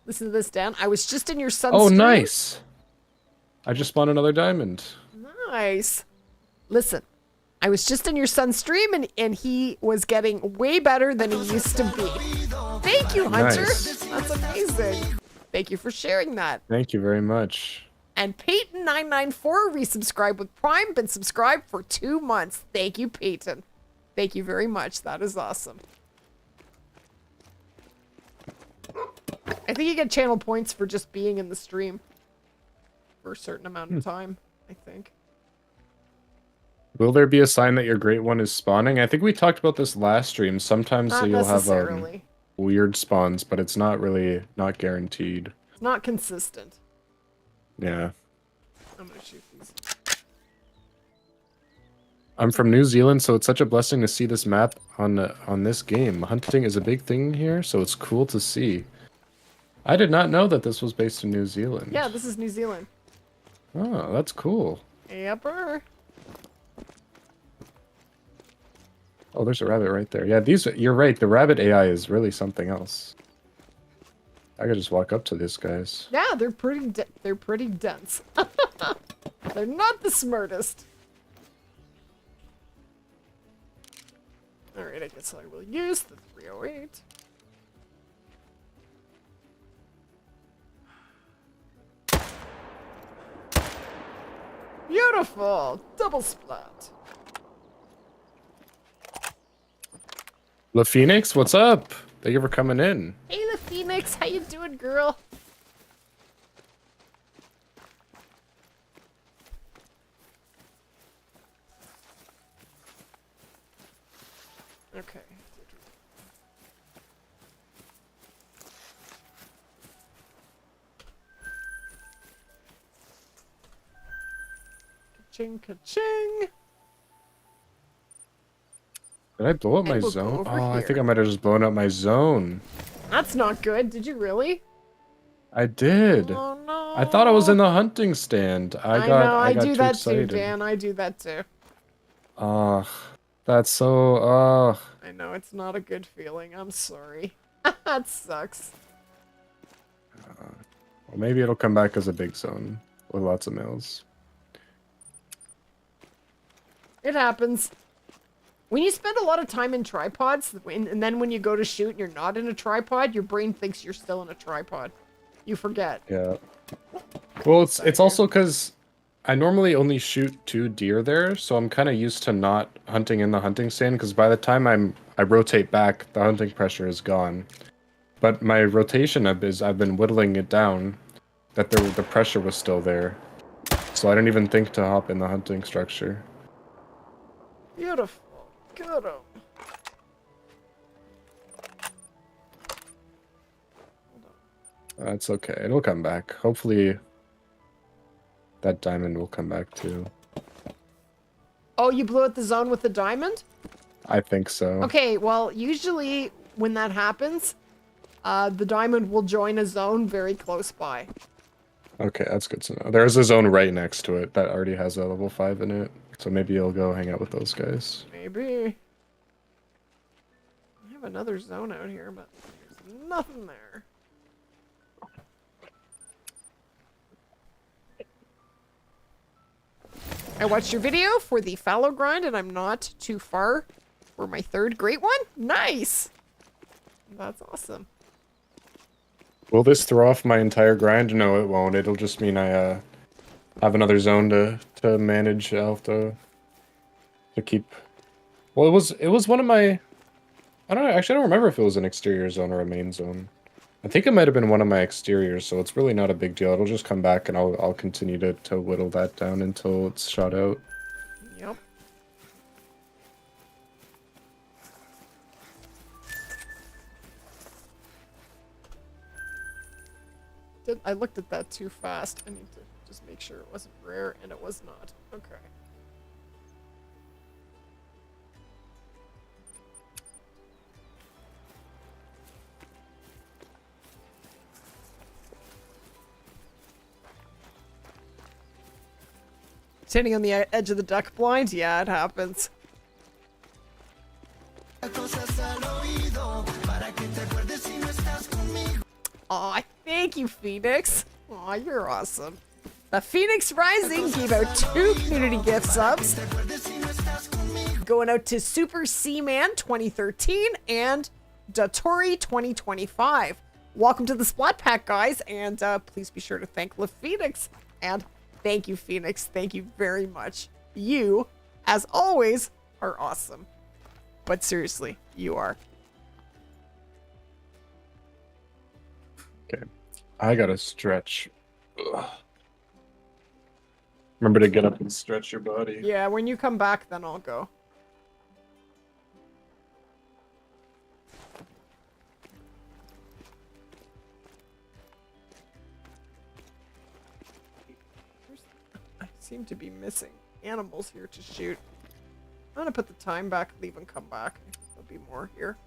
Listen to this, Dan. I was just in your son's Oh, stream. nice. I just spawned another diamond. Nice. Listen, I was just in your son's stream and he was getting way better than he used to be. Thank you, Hunter. Nice. That's amazing. Thank you for sharing that. Thank you very much. And Peyton994 resubscribed with Prime, been subscribed for 2 months. Thank you, Peyton. Thank you very much. That is awesome. I think you get channel points for just being in the stream for a certain amount of time, I think. Will there be a sign that your great one is spawning? I think we talked about this last stream. Sometimes Not you'll have necessarily. weird spawns, but it's not guaranteed. It's not consistent. Yeah. I'm gonna shoot these. I'm from New Zealand, so it's such a blessing to see this map on this game. Hunting is a big thing here, so it's cool to see. I did not know that this was based in New Zealand. Yeah, this is New Zealand. Oh, that's cool. Yepper. Oh, there's a rabbit right there. Yeah, you're right. The rabbit AI is really something else. I could just walk up to these guys. Yeah, they're pretty dense. They're not the smartest. All right, I guess I will use the 308. Beautiful! Double splat. La Phoenix, what's up? Thank you for coming in. Hey, the Phoenix, how you doing, girl? Okay. Ka-ching, ka-ching. Did I blow up my we'll go zone? over Oh, I think here. I might have just blown up my zone. That's not good. Did you really? I did. Oh no. I thought I was in the hunting stand. I got do too that excited. too, Dan. I do that too. Ugh. That's so ugh. I know, it's not a good feeling. I'm sorry. That sucks. Well, maybe it'll come back as a big zone with lots of mills. It happens. When you spend a lot of time in tripods, and then when you go to shoot and you're not in a tripod, your brain thinks you're still in a tripod. You forget. Yeah. Well, it's also because I normally only shoot 2 deer there, so I'm kind of used to not hunting in the hunting stand. Because by the time I rotate back, the hunting pressure is gone. But my rotation I've been whittling it down, that the pressure was still there, so I didn't even think to hop in the hunting structure. Beautiful. Good. That's okay. It'll come back. Hopefully, that diamond will come back too. Oh, you blew out the zone with the diamond? I think so. Okay, well, usually when that happens, the diamond will join a zone very close by. Okay, that's good to know. There's a zone right next to it that already has a level 5 in it, so maybe you'll go hang out with those guys. Maybe. I have another zone out here, but there's nothing there. I watched your video for the fallow grind, and I'm not too far for my 3rd great one. Nice! That's awesome. Will this throw off my entire grind? No, it won't. It'll just mean I have another zone to manage. I'll have to keep. Well, it was one of my. I don't know. Actually, I don't remember if it was an exterior zone or a main zone. I think it might have been one of my exteriors, so it's really not a big deal. It'll just come back, and I'll continue to whittle that down until it's shot out. Yep. I looked at that too fast. I need to just make sure it wasn't rare, and it was not. Okay. Standing on the edge of the duck blind? Yeah, it happens. Aw, thank you, Phoenix. Aw, you're awesome. The Phoenix Rising gave out 2 community gift subs. Going out to Super Seaman 2013 and Datori 2025. Welcome to the Splat Pack, guys, and please be sure to thank La Phoenix. And thank you, Phoenix. Thank you very much. You, as always, are awesome. But seriously, you are. Okay. I gotta stretch. Ugh. Remember to get up and stretch your body. Yeah, when you come back, then I'll go. I seem to be missing animals here to shoot. I'm gonna put the time back, leave and come back. There'll be more here.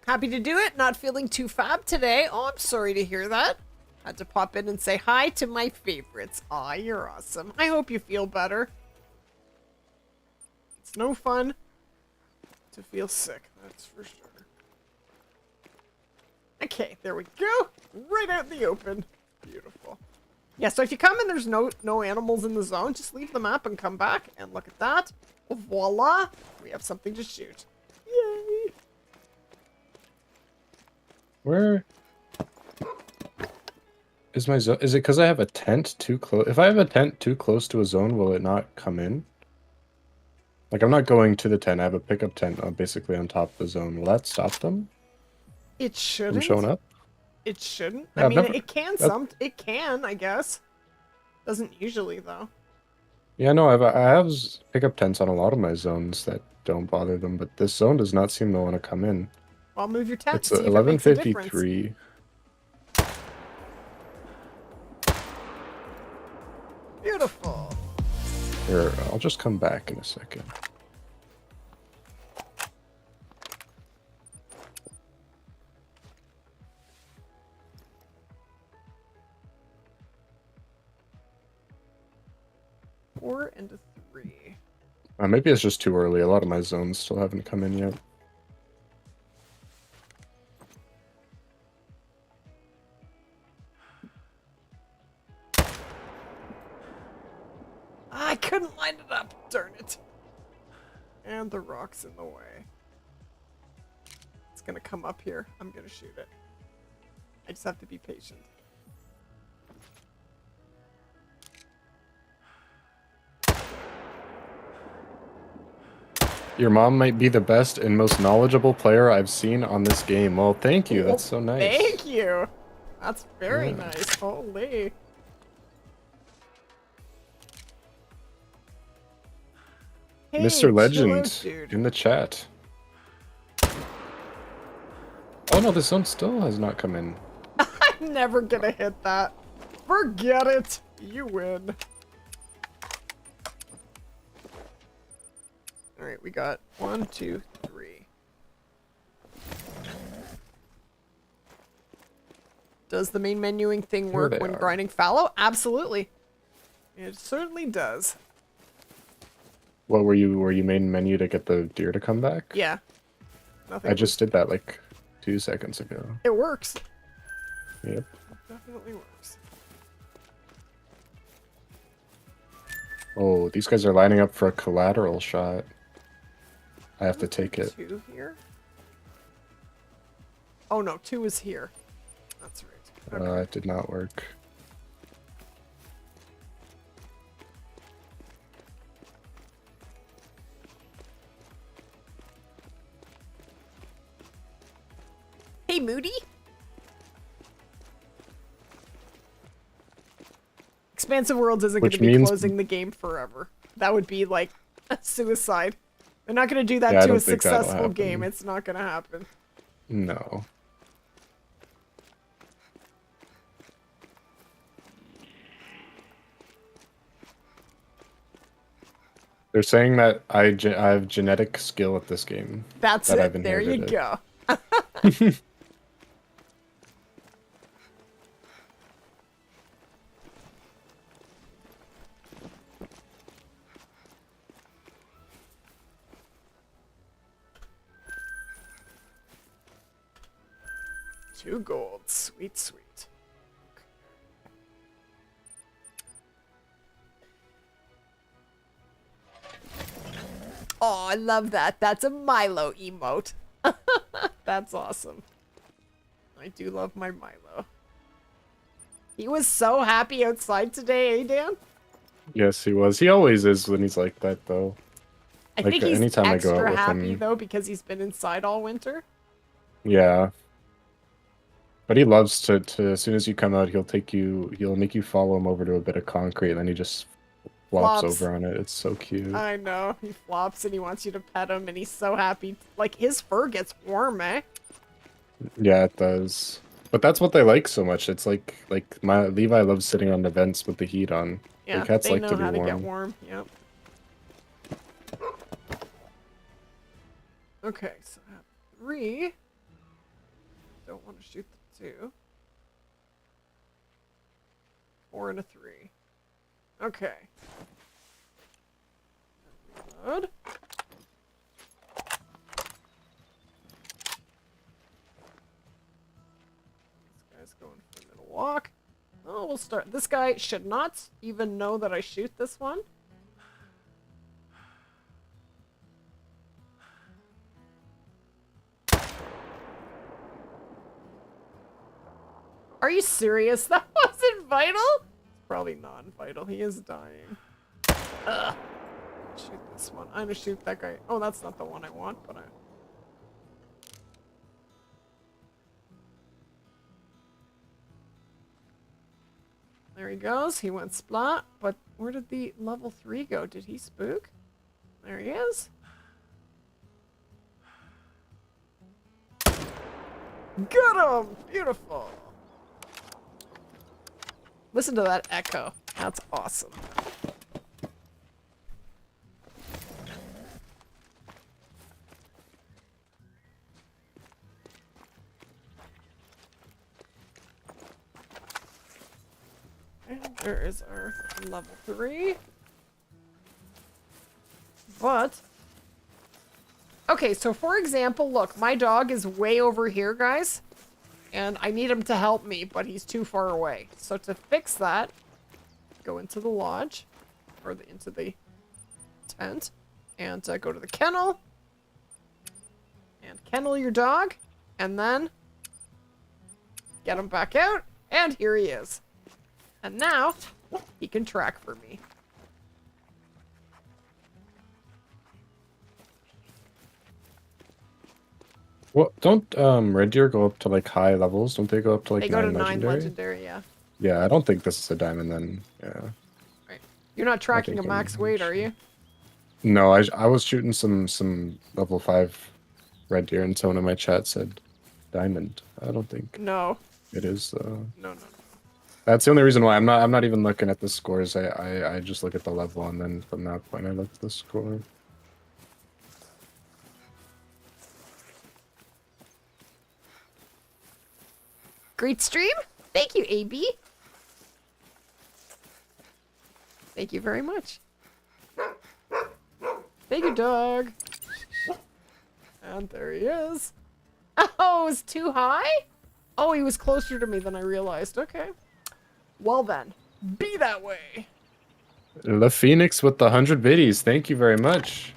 Happy to do it. Not feeling too fab today. Oh, I'm sorry to hear that. Had to pop in and say hi to my favorites. Aw, you're awesome. I hope you feel better. It's no fun to feel sick, that's for sure. Okay, there we go. Right out in the open. Beautiful. Yeah, so if you come and there's no animals in the zone, just leave the map and come back. And look at that. Voila. We have something to shoot. Yay. Where is my zone? Is it because I have a tent too close? If I have a tent too close to a zone, will it not come in? Like, I'm not going to the tent. I have a pickup tent basically on top of the zone. Will that stop them It shouldn't. from showing up? It shouldn't. Yeah, I mean, never- it can it can, I guess. Doesn't usually, though. Yeah, no, I have pickup tents on a lot of my zones that don't bother them, but this zone does not seem to want to come in. I'll move your tent. It's See if it makes a difference. 11:53. Beautiful. Here, I'll just come back in a second. Four and a 3. Maybe it's just too early. A lot of my zones still haven't come in yet. I couldn't line it up. Darn it. And the rock's in the way. It's gonna come up here. I'm gonna shoot it. I just have to be patient. Your mom might be the best and most knowledgeable player I've seen on this game. Well, thank you. That's so nice. Thank you. That's very Yeah. nice. Holy. Hey, Mr. chill Legend out, dude. in the chat. Oh no, this zone still has not come in. I'm never gonna hit that. Forget it. You win. All right, we got 1, 2, 3. Does the main menuing thing Here work they when are. grinding fallow? Absolutely. It certainly does. What were you main menu to get the deer to come back? Yeah. Nothing. I just did that like 2 seconds ago. It works. Yep. It definitely works. Oh, these guys are lining up for a collateral shot. I have to take it. 2 here. Oh no, 2 is here. That's right. Okay. It did not work. Hey, Moody. Expansive Worlds isn't going to Which be means- closing the game forever. That would be like a suicide. They're not going to do that Yeah, I to don't a think that'll successful game. happen. It's not going to happen. No. They're saying that I have genetic skill at this game. That's that it. I've There you inherited. go. Two gold. Sweet, sweet. Oh, I love that. That's a Milo emote. That's awesome. I do love my Milo. He was so happy outside today, eh, Dan? Yes, he was. He always is when he's like that, though. I Like, think he's anytime I go out extra with happy, him- though, because he's been inside all winter. Yeah. But he loves to as soon as you come out, he'll make you follow him over to a bit of concrete, and then he just flops Flops. over on it. It's so cute. I know. He flops and he wants you to pet him, and he's so happy. Like, his fur gets warm, eh? Yeah, it does. But that's what they like so much. It's like my Levi loves sitting on the vents with the heat on. Yeah, Like, cats they like know to be how to get warm. warm. Yep. Okay, so I have 3. Don't want to shoot the 2. 4 and a 3. Okay. Reload. This guy's going for a middle walk. Oh, we'll start. This guy should not even know that I shoot this one. Are you serious? That wasn't vital? It's probably non-vital. He is dying. Ugh. Shoot this one. I'm gonna shoot that guy. Oh, that's not the one I want, but I... There he goes. He went splat. But where did the level 3 go? Did he spook? There he is. Got him! Beautiful. Listen to that echo. That's awesome. And there is our level 3. But... Okay, so for example, look, my dog is way over here, guys. And I need him to help me, but he's too far away. So to fix that, go into the lodge, or into the tent, and go to the kennel, and kennel your dog, and then get him back out, and here he is. And now, he can track for me. Well, don't red deer go up to like high levels? Don't they go up to like They go to 9 9 legendary? legendary, yeah. Yeah, I don't think this is a diamond then. Yeah. Right. You're not tracking a think max I'm weight, are you? No, I was shooting some level 5 red deer, and someone in my chat said diamond. I don't think No. it is though. No, no, no. That's the only reason why I'm not even looking at the scores. I just look at the level, and then from that point I look at the score. Great stream. Thank you, AB. Thank you very much. Thank you, dog. And there he is. Oh, it was too high? Oh, he was closer to me than I realized. Okay. Well then, be that way. La Phoenix with the 100 biddies. Thank you very much.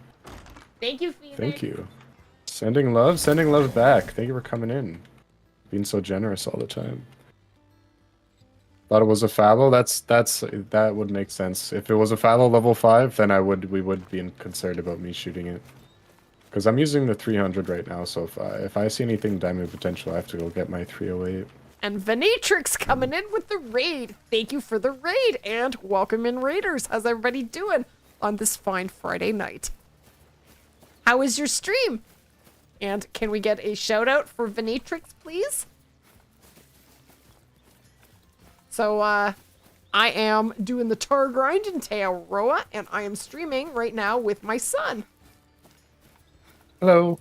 Thank you, Phoenix. Thank you. Sending love back. Thank you for coming in. Being so generous all the time. Thought it was a fallow. That would make sense. If it was a fallow level 5, then we would be concerned about me shooting it. Because I'm using the 300 right now, so if I see anything diamond potential, I have to go get my 308. And Venatrix coming in with the raid. Thank you for the raid, and welcome in raiders. How's everybody doing on this fine Friday night? How is your stream? And can we get a shout out for Venatrix, please? So, I am doing the TAHR grind in Aotearoa, and I am streaming right now with my son. Hello.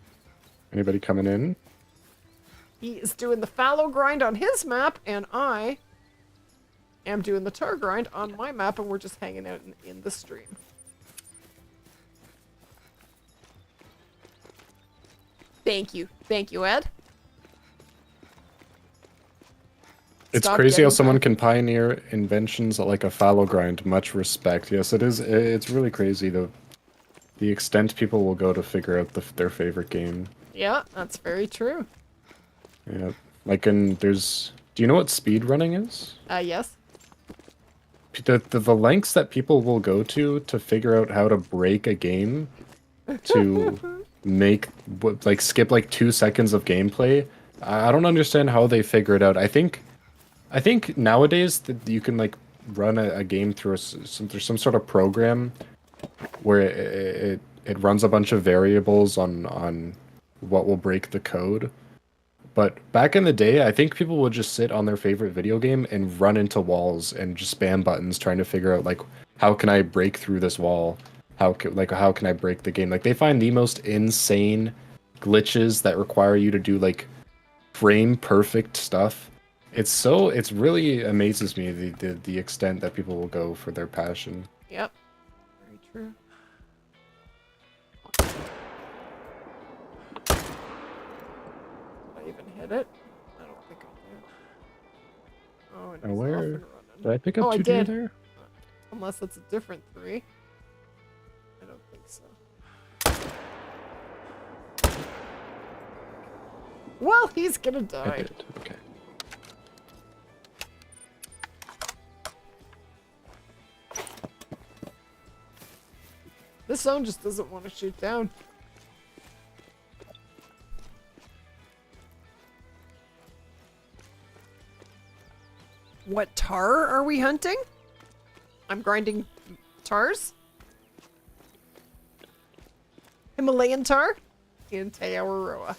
Anybody coming in? He is doing the fallow grind on his map, and I am doing the TAHR grind on my map, and we're just hanging out in the stream. Thank you. Thank you, Ed. It's Stop crazy how getting someone back. can pioneer inventions like a fallow grind. Much respect. Yes, it is. It's really crazy the extent people will go to figure out their favorite game. Yeah, that's very true. Yeah, like there's. Do you know what speed running is? Yes. The lengths that people will go to figure out how to break a game, to make skip like 2 seconds of gameplay. I don't understand how they figure it out. I think nowadays that you can like run a game through some sort of program where it runs a bunch of variables on what will break the code. But back in the day, I think people would just sit on their favorite video game and run into walls and just spam buttons trying to figure out like, how can I break through this wall? How can I break the game? Like they find the most insane glitches that require you to do like frame perfect stuff. It really amazes me the extent that people will go for their passion. Yep. Very true. Did I even hit it? I don't think I did. Oh, and And he's where off and running. did I pick up Oh, I 2 did. there? Unless it's a different 3. I don't think so. Well, he's gonna I die. did. Okay. This zone just doesn't want to shoot down. What tar are we hunting? I'm grinding tars. Himalayan tar in Aotearoa.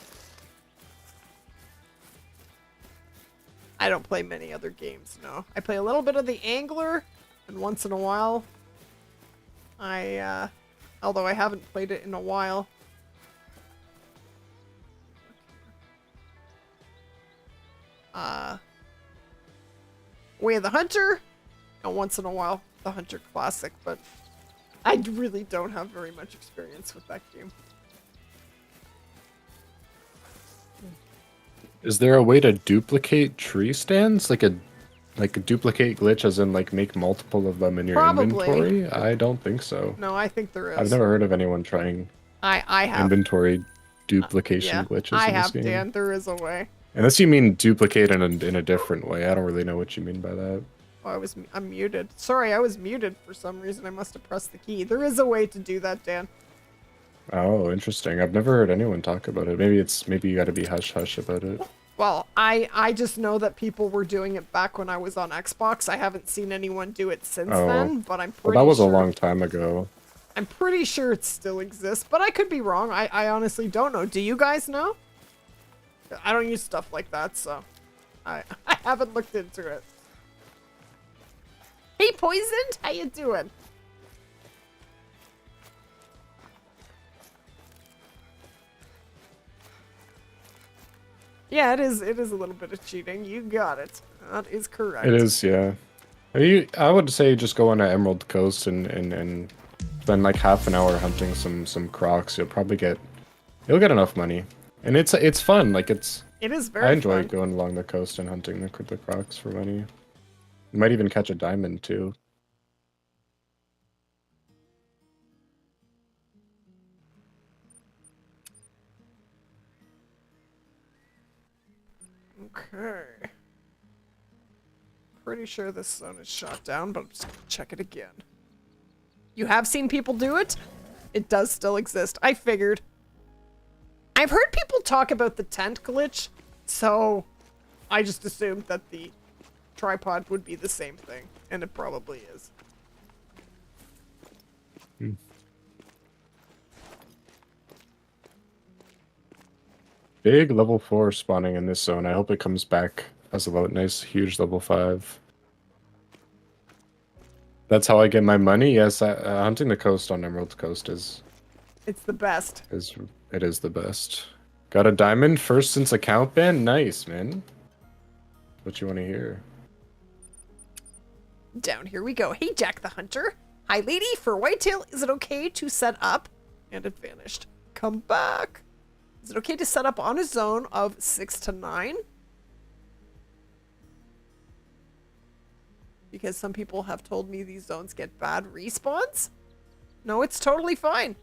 I don't play many other games, no. I play a little bit of the Angler, and once in a while, although I haven't played it in a while. Way of the Hunter, and once in a while, the Hunter Classic, but I really don't have very much experience with that game. Is there a way to duplicate tree stands? Like a duplicate glitch as in like make multiple of them in your Probably. inventory? I don't think so. No, I think there is. I've never heard of anyone trying I have. inventory duplication Yeah, glitches I in this have, game. Dan. There is a way. Unless you mean duplicate in a different way. I don't really know what you mean by that. Oh, I'm muted. Sorry, I was muted for some reason. I must have pressed the key. There is a way to do that, Dan. Oh, interesting. I've never heard anyone talk about it. Maybe you gotta be hush hush about it. Well, I just know that people were doing it back when I was on Xbox. I haven't seen anyone do it since then, but I'm pretty Well, that was sure... a long time ago. I'm pretty sure it still exists, but I could be wrong. I honestly don't know. Do you guys know? I don't use stuff like that, so I haven't looked into it. Hey, Poisoned, how you doing? Yeah, it is a little bit of cheating. You got it. That is correct. It is, yeah. I would say just go on to Emerald Coast and spend like half an hour hunting some crocs. You'll get enough money, and it's fun. Like It is very I enjoy fun. going along the coast and hunting the crocs for money. You might even catch a diamond too. Okay. Pretty sure this zone is shot down, but I'm just gonna check it again. You have seen people do it? It does still exist. I figured. I've heard people talk about the tent glitch, so I just assumed that the tripod would be the same thing, and it probably is. Big level 4 spawning in this zone. I hope it comes back as a nice huge level 5. That's how I get my money. Yes, hunting the coast on Emerald Coast It's the best. it is the best. Got a diamond first since account ban. Nice, man. What you want to hear? Down here we go. Hey, Jack the Hunter. Hi, lady. For whitetail, is it okay to set up? And it vanished. Come back. Is it okay to set up on a zone of 6 to 9? Because some people have told me these zones get bad respawns. No, it's totally fine.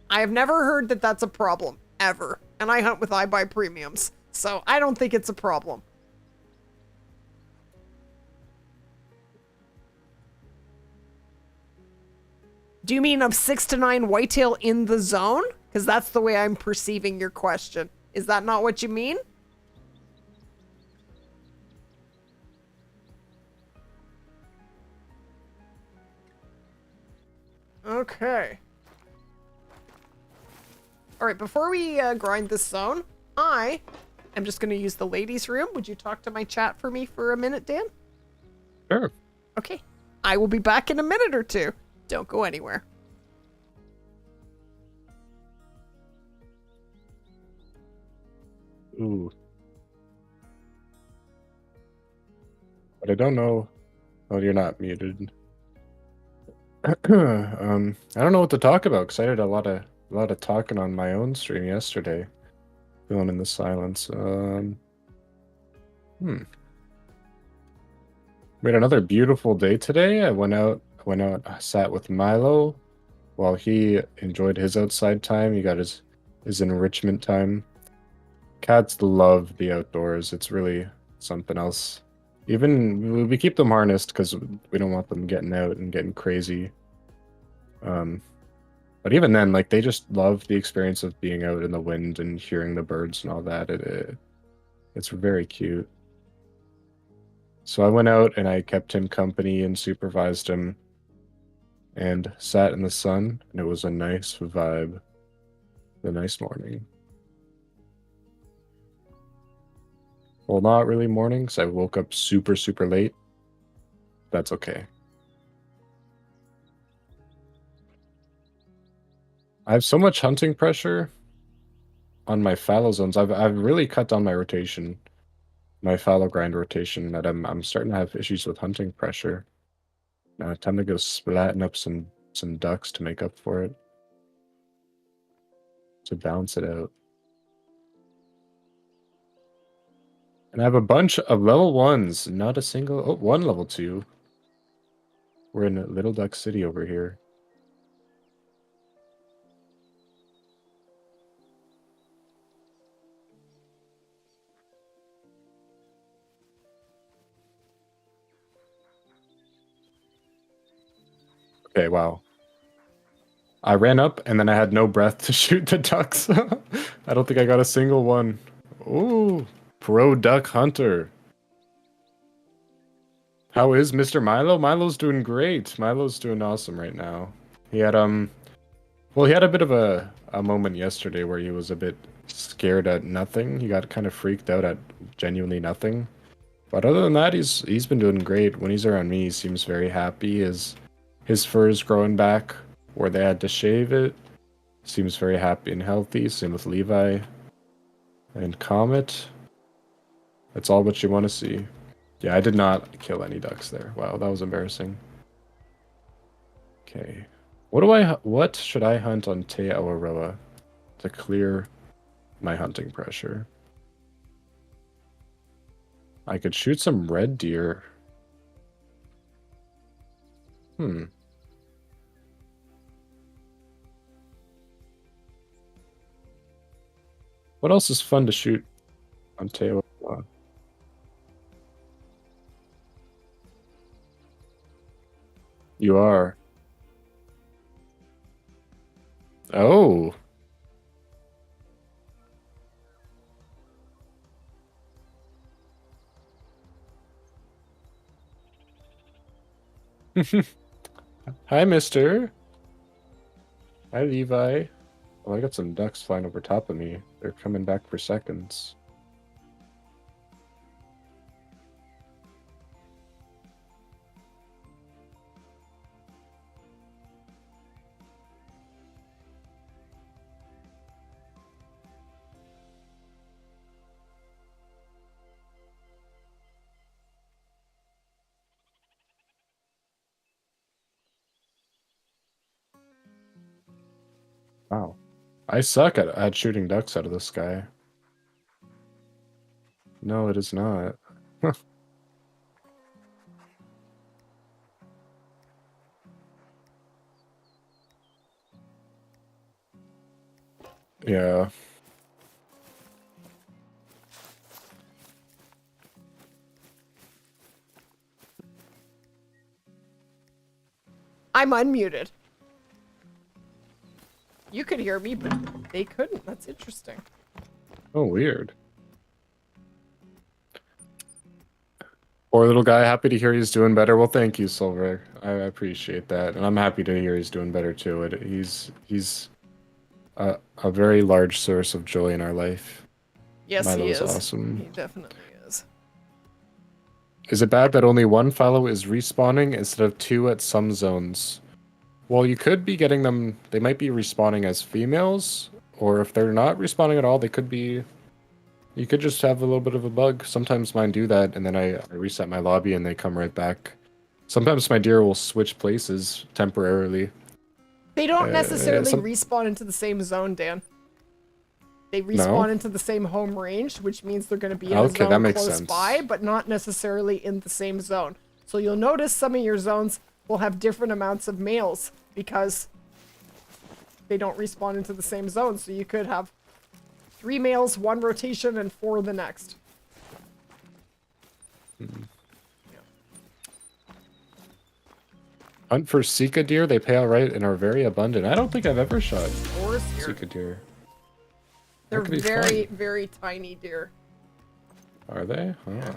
I have never heard that that's a problem, ever. And I hunt with I Buy Premiums, so I don't think it's a problem. Do you mean of 6 to 9 whitetail in the zone? Because that's the way I'm perceiving your question. Is that not what you mean? Okay. Alright, before we grind this zone, I am just going to use the ladies' room. Would you talk to my chat for me for a minute, Dan? Sure. Okay. I will be back in a minute or two. Don't go anywhere. Ooh. But I don't know. Oh, you're not muted. I don't know what to talk about because I did a lot of talking on my own stream yesterday. Feeling in the silence. We had another beautiful day today. I went out, sat with Milo while he enjoyed his outside time. He got his enrichment time. Cats love the outdoors. It's really something else. Even we keep them harnessed because we don't want them getting out and getting crazy. But even then, like, they just love the experience of being out in the wind and hearing the birds and all that. It's very cute. So I went out and I kept him company and supervised him and sat in the sun, and it was a nice vibe. A nice morning. Well, not really morning, because I woke up super, super late. That's okay. I have so much hunting pressure on my fallow zones. I've really cut down my rotation, my fallow grind rotation, that I'm starting to have issues with hunting pressure. Now time to go splatting up some ducks to make up for it. To balance it out. And I have a bunch of level 1s, not a single... Oh, one level 2. We're in Little Duck City over here. Okay, wow. I ran up, and then I had no breath to shoot the ducks. I don't think I got a single one. Ooh, pro duck hunter. How is Mr. Milo? Milo's doing great. Milo's doing awesome right now. He had, well, he had a bit of a moment yesterday where he was a bit scared at nothing. He got kind of freaked out at genuinely nothing. But other than that, he's been doing great. When he's around me, he seems very happy. His fur is growing back where they had to shave it. Seems very happy and healthy. Same with Levi and Comet. That's all what you want to see. Yeah, I did not kill any ducks there. Wow, that was embarrassing. Okay. What should I hunt on Te Awaroa to clear my hunting pressure? I could shoot some red deer. Hmm. What else is fun to shoot on Te Awaroa? You are. Oh. Hi, mister. Hi, Levi. Oh, I got some ducks flying over top of me. They're coming back for seconds. Wow. I suck at shooting ducks out of the sky. No, it is not. Yeah. I'm unmuted. You could hear me, but they couldn't. That's interesting. Oh, weird. Poor little guy. Happy to hear he's doing better. Well, thank you, Silver. I appreciate that, and I'm happy to hear he's doing better too. He's a very large source of joy in our life. Yes, he Milo's is. awesome. He definitely is. Is it bad that only one fallow is respawning instead of two at some zones? Well, you could be getting them. They might be respawning as females, or if they're not respawning at all, they could be. You could just have a little bit of a bug. Sometimes mine do that, and then I reset my lobby and they come right back. Sometimes my deer will switch places temporarily. They don't necessarily some- respawn into the same zone, Dan. They No? respawn into the same home range, which means they're going to be in a Okay, that zone makes close sense. by, but not necessarily in the same zone. So you'll notice some of your zones will have different amounts of males because they don't respawn into the same zone. So you could have 3 males, 1 rotation, and 4 the next. Hunt for Sika deer. They pay all right and are very abundant. I don't think I've ever shot Or here. Sika deer. They're That could be very, fun. very tiny deer. Are they? Huh.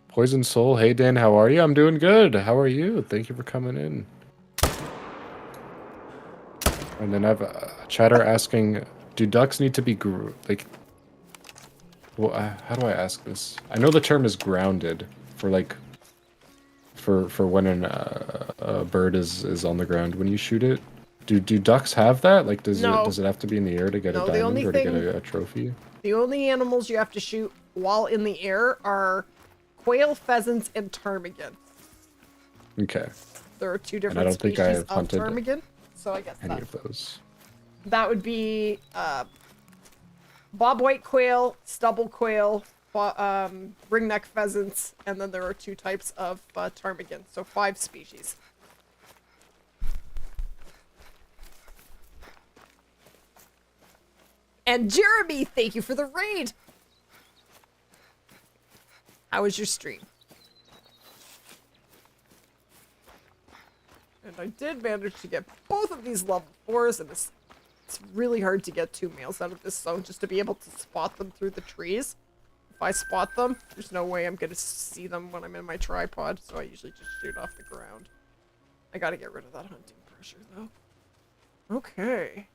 Poison Soul. Hey, Dan. How are you? I'm doing good. How are you? Thank you for coming in. And then I have a chatter asking, do ducks need to be like? Well, how do I ask this? I know the term is grounded for like for when a bird is on the ground when you shoot it. Do ducks have that? Like, No. does it have to be in the air to get No, a the diamond only or to get thing- a trophy? The only animals you have to shoot while in the air are quail, pheasants, and ptarmigan. Okay, There are 2 I different don't think species I've of hunted ptarmigan. So I guess any of those. that would be bobwhite quail, stubble quail, ringneck pheasants, and then there are 2 types of ptarmigan. So 5 species. And Jeremy, thank you for the raid. How was your stream? And I did manage to get both of these level 4s, and it's really hard to get 2 males out of this zone just to be able to spot them through the trees. If I spot them, there's no way I'm gonna see them when I'm in my tripod, so I usually just shoot off the ground. I gotta get rid of that hunting pressure, though. Okay.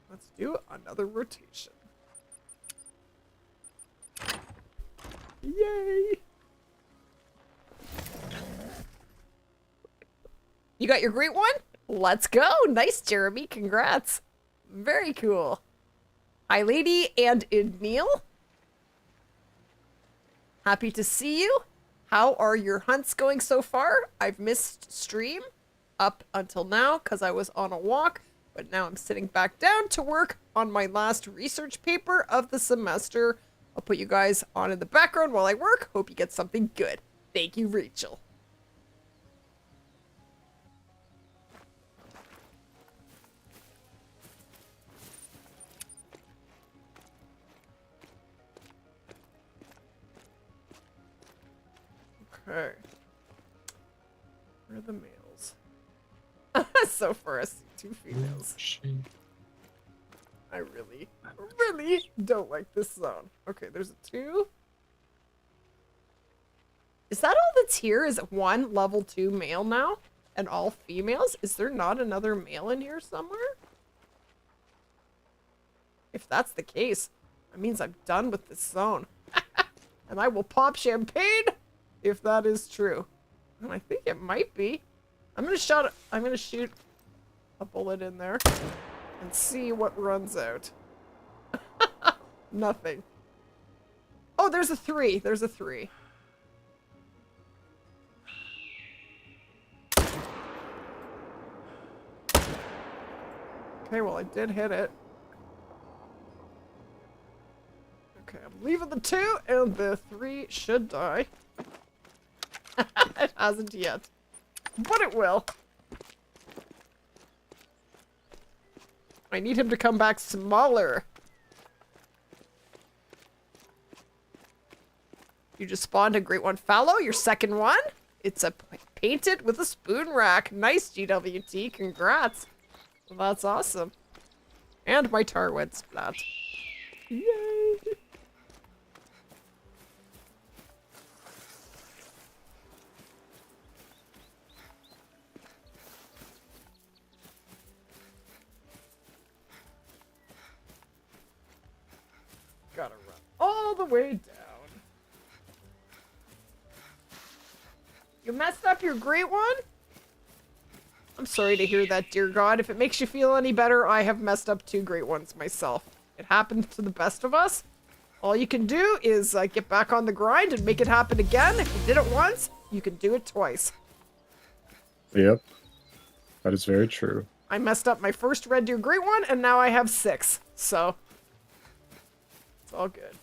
Let's do another rotation. Yay! You got your great one? Let's go! Nice, Jeremy. Congrats. Very cool. Hi, lady and Idneal. Happy to see you. How are your hunts going so far? I've missed stream up until now because I was on a walk, but now I'm sitting back down to work on my last research paper of the semester. I'll put you guys on in the background while I work. Hope you get something good. Thank you, Rachel. Okay. Where are the males? So far, I see 2 females. I really don't like this zone. Okay, there's a 2. Is that all that's here? Is it 1 level 2 male now? And all females? Is there not another male in here somewhere? If that's the case, that means I'm done with this zone. And I will pop champagne if that is true. And I think it might be. I'm gonna shoot a bullet in there and see what runs out. Nothing. Oh, there's a 3. There's a 3. Okay, well, I did hit it. Okay, I'm leaving the 2, and the 3 should die. It hasn't yet, but it will. I need him to come back smaller. You just spawned a great one fallow, your second one. It's a painted with a spoon rack. Nice, GWT, congrats. Well, that's awesome. And my tar went splat. Yay! Gotta run all the way down. You messed up your great one? I'm sorry to hear that, dear God. If it makes you feel any better, I have messed up 2 great ones myself. It happens to the best of us. All you can do is get back on the grind and make it happen again. If you did it once, you can do it twice. Yep. That is very true. I messed up my first red deer great one, and now I have 6. So it's all good.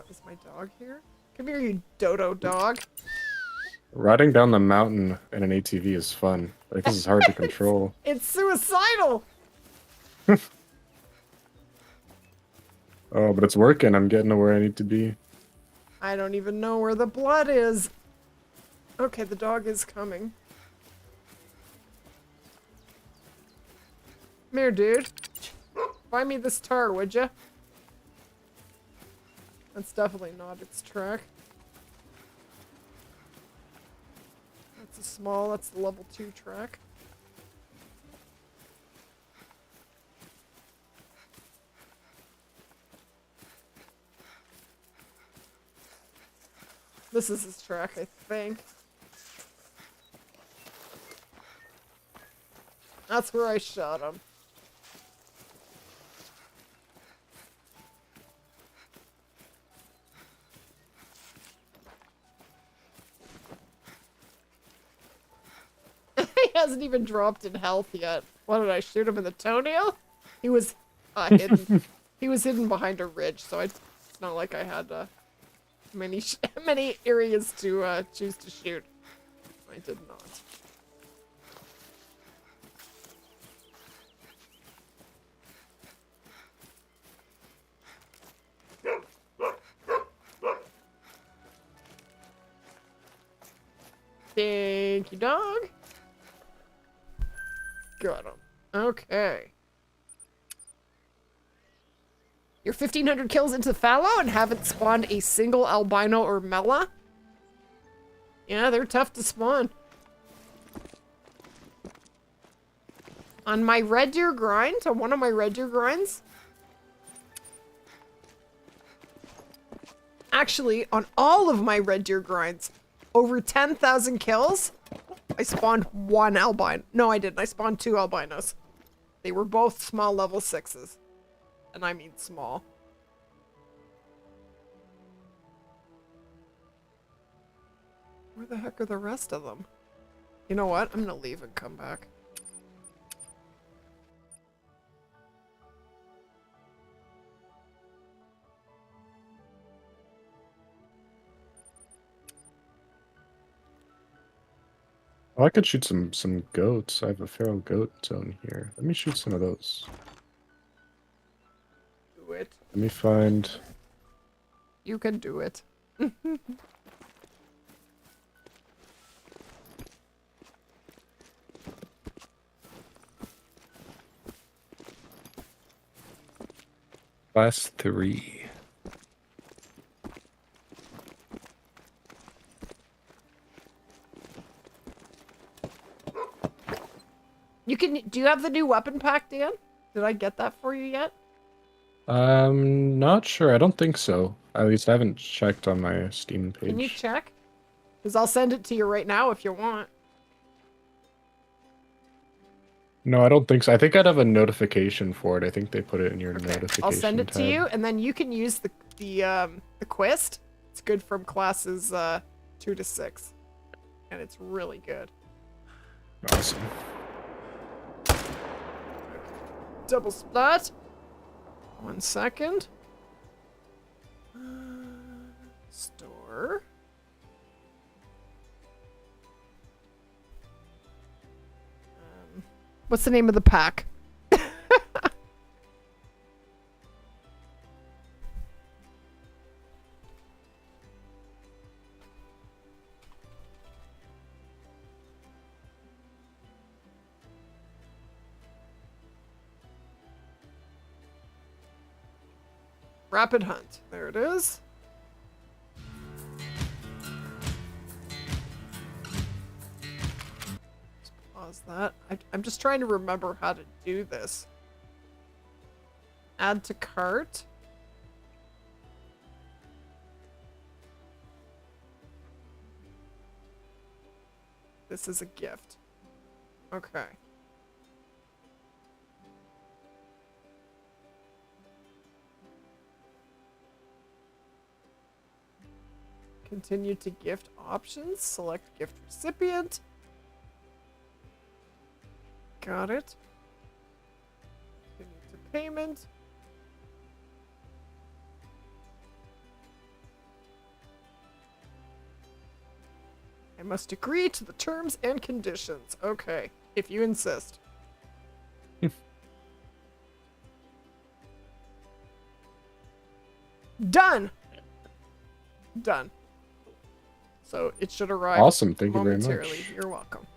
Is my dog here? Come here, you dodo dog. Riding down the mountain in an ATV is fun. Like, this is hard to control. It's suicidal. Oh, but it's working. I'm getting to where I need to be. I don't even know where the blood is. Okay, the dog is coming. Come here, dude. Buy me this tar, would ya? That's definitely not its track. That's a small, that's the level 2 track. This is his track, I think. That's where I shot him. He hasn't even dropped in health yet. What did I shoot him in the toenail? He was hidden. He was hidden behind a ridge, so it's not like I had many areas to choose to shoot. I did not. Thank you, dog. Got him. Okay. You're 1,500 kills into the fallow and haven't spawned a single albino or mela? Yeah, they're tough to spawn. On my Red Deer grind, on one of my Red Deer grinds, actually, on all of my Red Deer grinds, over 10,000 kills, I spawned one albino. No, I didn't. I spawned 2 albinos. They were both small level 6s. And I mean small. Where the heck are the rest of them? You know what? I'm gonna leave and come back. Oh, I could shoot some goats. I have a feral goat zone here. Let me shoot some of those. Do it. Let me find. You can do it. Class 3. You can. Do you have the new weapon pack, Dan? Did I get that for you yet? Not sure. I don't think so. At least I haven't checked on my Steam page. Can you check? Because I'll send it to you right now if you want. No, I don't think so. I think I'd have a notification for it. I think they put it in your notification I'll send it to tab. you, and then you can use the quest. It's good from classes 2 to 6, and it's really good. Awesome. Double splat. 1 second. Store. What's the name of the pack? Rapid Hunt. There it is. Just pause that. I'm just trying to remember how to do this. Add to cart. This is a gift. Okay. Continue to gift options. Select gift recipient. Got it. Continue to payment. I must agree to the terms and conditions. Okay, if you insist. Done. Done. So it should arrive. Awesome. Thank you very momentarily. much. You're welcome.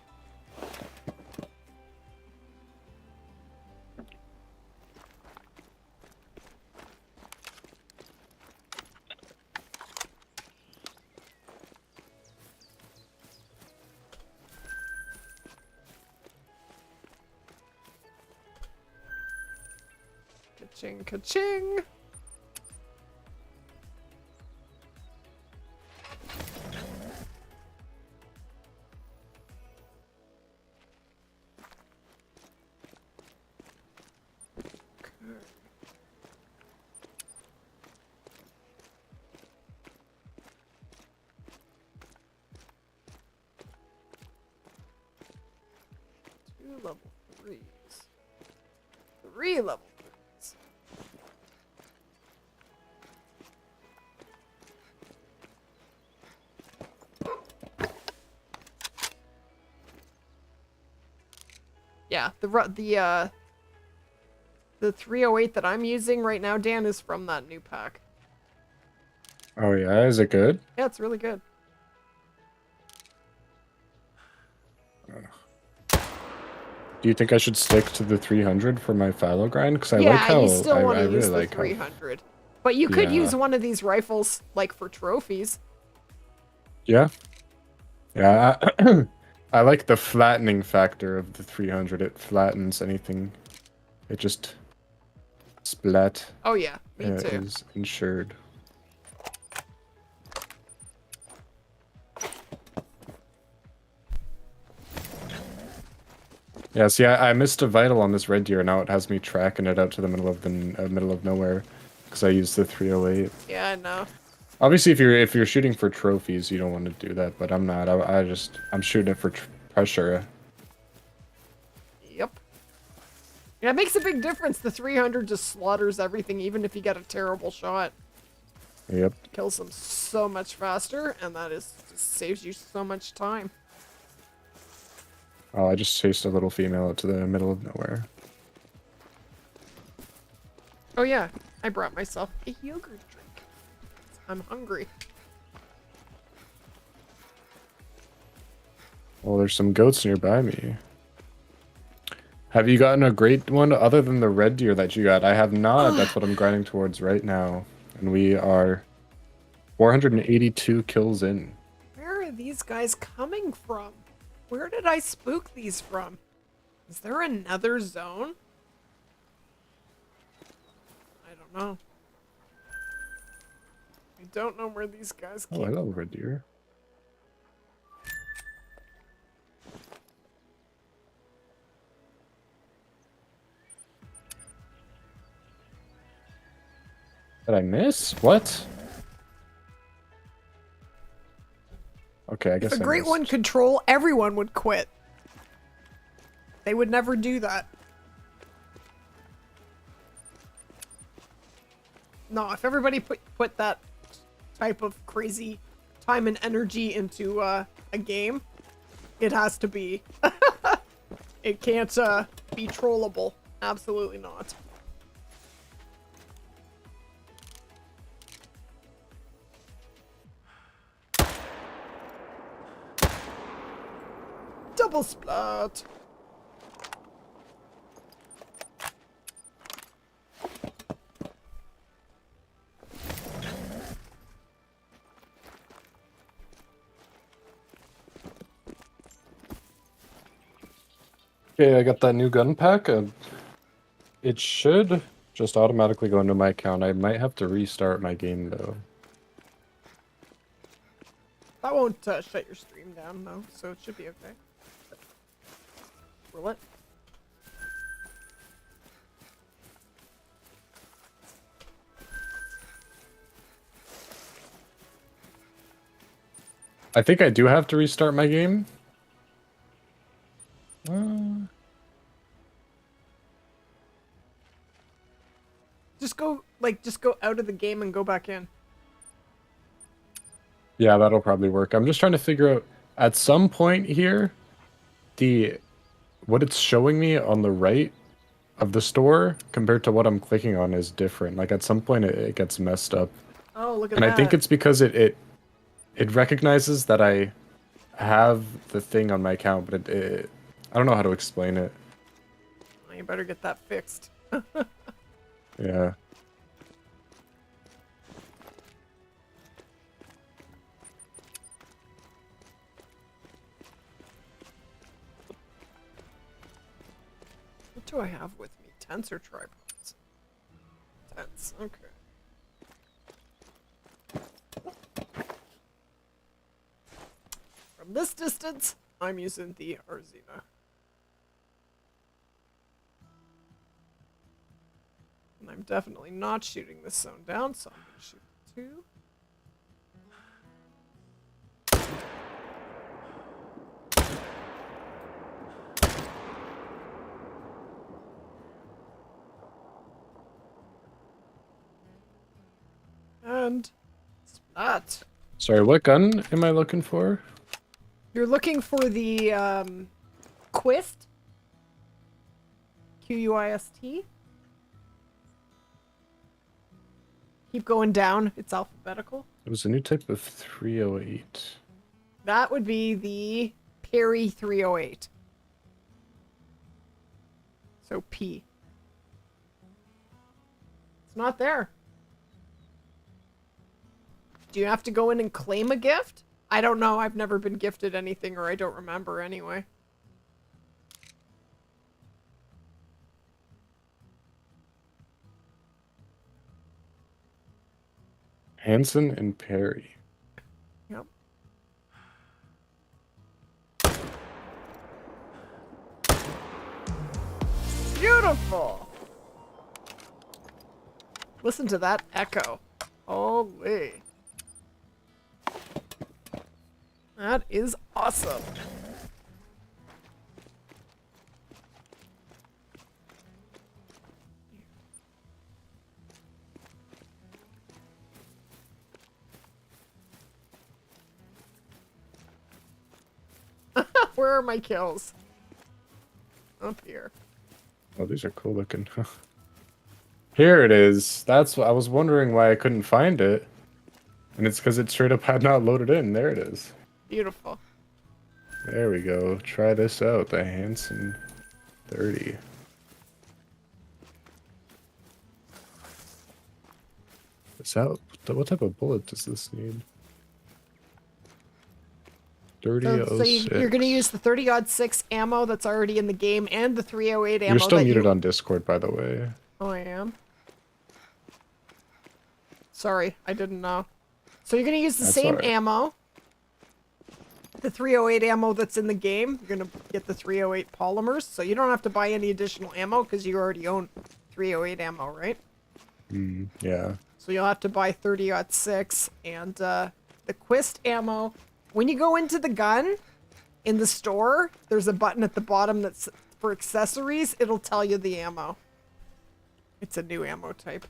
Ka-ching, ka-ching. Level 3s. 3 level 3s. Yeah, the 308 that I'm using right now, Dan, is from that new pack. Oh yeah, is it good? Yeah, it's really good. Do you think I should stick to the 300 for my fallow grind? Because I Yeah, like how you still want I to really use the like how 300. But you could Yeah. use one of these rifles, like, for trophies. Yeah. Yeah. I like the flattening factor of the 300. It flattens anything. It just splat Oh yeah, me too. is ensured. Yeah, see, I missed a vital on this red deer. Now it has me tracking it out to the middle of nowhere because I used the 308. Yeah, I know. Obviously, if you're shooting for trophies, you don't want to do that. But I'm not. I'm shooting it for pressure. Yep. Yeah, it makes a big difference. The 300 just slaughters everything, even if you get a terrible shot. Yep. Kills them so much faster, and that is just saves you so much time. Oh, I just chased a little female out to the middle of nowhere. Oh yeah, I brought myself a yogurt drink. I'm hungry. Well, there's some goats nearby me. Have you gotten a great one other than the red deer that you got? I have not. That's what I'm grinding towards right now. And we are 482 kills in. Where are these guys coming from? Where did I spook these from? Is there another zone? I don't know. I don't know where these guys Oh, came. hello, red deer. Did I miss? What? Okay, I guess If a I great missed. one could troll, everyone would quit. They would never do that. No, if everybody put that type of crazy time and energy into a game, it has to be. It can't be trollable. Absolutely not. Double splat. Okay, I got that new gun pack. It should just automatically go into my account. I might have to restart my game, though. That won't shut your stream down, though, so it should be okay. Will it? I think I do have to restart my game. Just go out of the game and go back in. Yeah, that'll probably work. I'm just trying to figure out, at some point here, what it's showing me on the right of the store compared to what I'm clicking on is different. Like, at some point it gets messed up. Oh, look at And that. I think it's because it recognizes that I have the thing on my account, but I don't know how to explain it. Well, you better get that fixed. Yeah. What do I have with me? Tents or tripods? Tents, okay. From this distance, I'm using the Arzina. And I'm definitely not shooting this zone down, so I'm going to shoot two. And splat. Sorry, what gun am I looking for? You're looking for the Quist. Quist. Keep going down. It's alphabetical. It was a new type of 308. That would be the Perry 308. So P. It's not there. Do you have to go in and claim a gift? I don't know. I've never been gifted anything, or I don't remember anyway. Hanson and Perry. Yep. Beautiful. Listen to that echo. Holy. That is awesome. Where are my kills? Up here. Oh, these are cool looking. Here it is. That's what I was wondering why I couldn't find it. And it's because it straight up had not loaded in. There it is. Beautiful. There we go. Try this out. The Hanson 30. Is that what type of bullet does this need? 3006. You're going to use the 30-06 ammo that's already in the game and the 308 ammo. You're still muted on Discord, by the way. Oh, I am? Sorry, I didn't know. So you're going to use the same ammo. The 308 ammo that's in the game. You're going to get the 308 polymers, so you don't have to buy any additional ammo because you already own 308 ammo, right? Yeah. So you'll have to buy 30-06 and the Quist ammo. When you go into the gun in the store, there's a button at the bottom that's for accessories. It'll tell you the ammo. It's a new ammo type.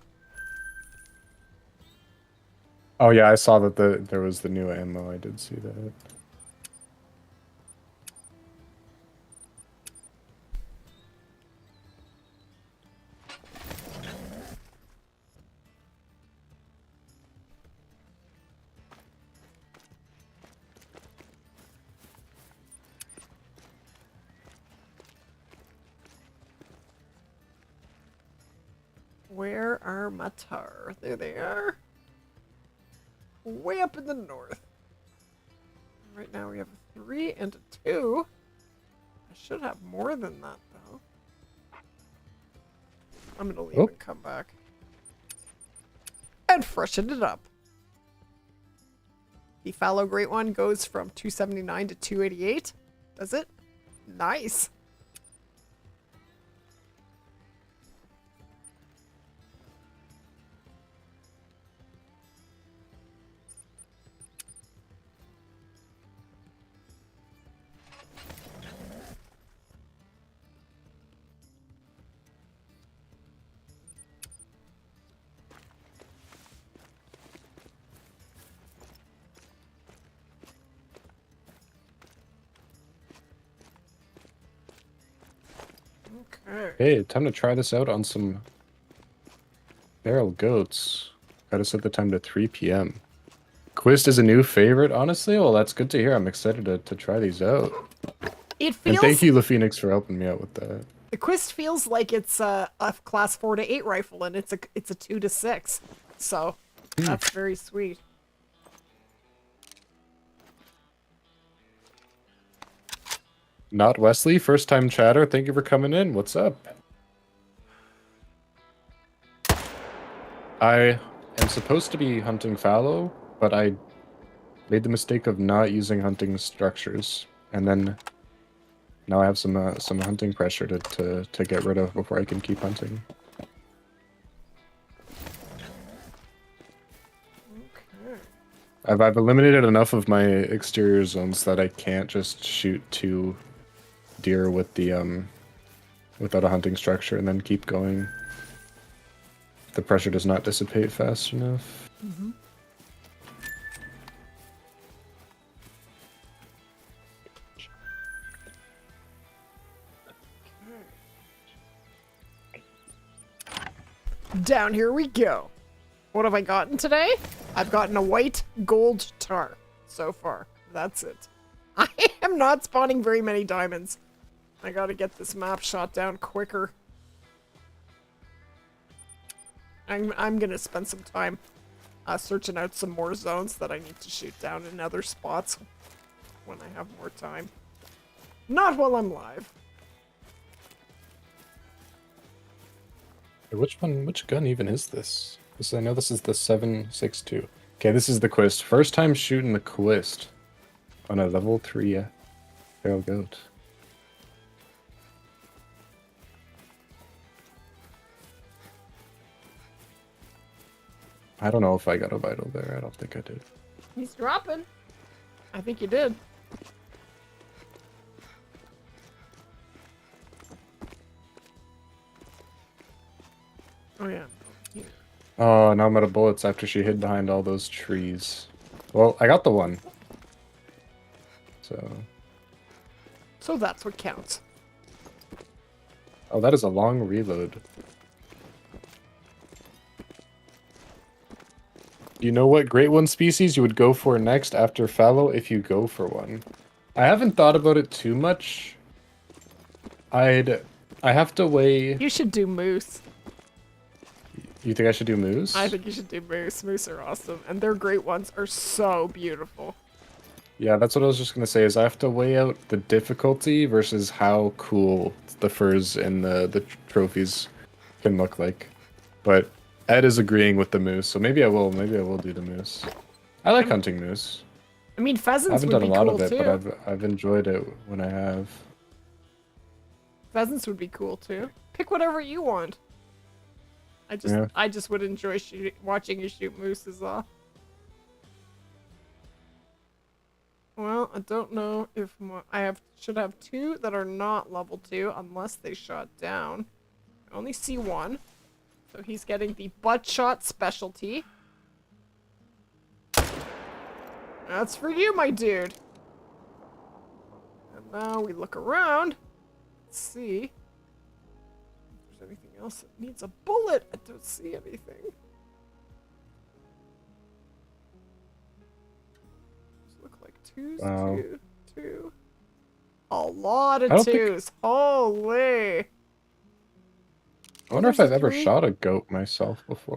Oh yeah, I saw that there was the new ammo. I did see that. Where are my TAHR? There they are. Way up in the north. Right now we have a 3 and a 2. I should have more than that, though. I'm gonna leave and come back. And freshen it up. The fallow great one goes from 279 to 288. Does it? Nice. Hey, time to try this out on some feral goats. Gotta set the time to 3 p.m. Quist is a new favorite, honestly? Well, that's good to hear. I'm excited to try these out. It feels... And thank you, LaPhoenix, for helping me out with that. The Quist feels like it's a class 4 to 8 rifle, and it's a 2 to 6. So, that's very sweet. Not Wesley, first time chatter. Thank you for coming in. What's up? I am supposed to be hunting fallow, but I made the mistake of not using hunting structures, and then now I have some hunting pressure to get rid of before I can keep hunting. I've eliminated enough of my exterior zones that I can't just shoot 2 deer with the without a hunting structure and then keep going. The pressure does not dissipate fast enough. Down here we go. What have I gotten today? I've gotten a white gold TAHR so far. That's it. I am not spawning very many diamonds. I gotta get this map shot down quicker. I'm gonna spend some time searching out some more zones that I need to shoot down in other spots when I have more time. Not while I'm live. Which gun even is this? I know this is the 7.62. Okay, this is the Quist. First time shooting the Quist on a level 3 feral goat. I don't know if I got a vital there. I don't think I did. He's dropping. I think you did. Oh yeah. Here. Oh, now I'm out of bullets after she hid behind all those trees. Well, I got the one. So that's what counts. Oh, that is a long reload. You know what Great One species you would go for next after fallow if you go for one? I haven't thought about it too much. I have to weigh... You should do moose. You think I should do moose? I think you should do moose. Moose are awesome. And their great ones are so beautiful. Yeah, that's what I was just going to say, is I have to weigh out the difficulty versus how cool the furs and the trophies can look like. But Ed is agreeing with the moose, so maybe I will do the moose. I like hunting moose. I mean, I pheasants haven't would done be a lot cool of it, too. but I've enjoyed it when I have. Pheasants would be cool too. Pick whatever you want. I just would enjoy watching you shoot mooses off. Well, I don't know if should have 2 that are not level 2 unless they shot down. I only see 1. So he's getting the butt shot specialty. That's for you, my dude. And now we look around. Let's see if there's anything else that needs a bullet. I don't see anything. Those look like 2s, Wow. 2. A lot of I don't think- 2s. Holy. I wonder if There's I've ever 3. shot a goat myself before.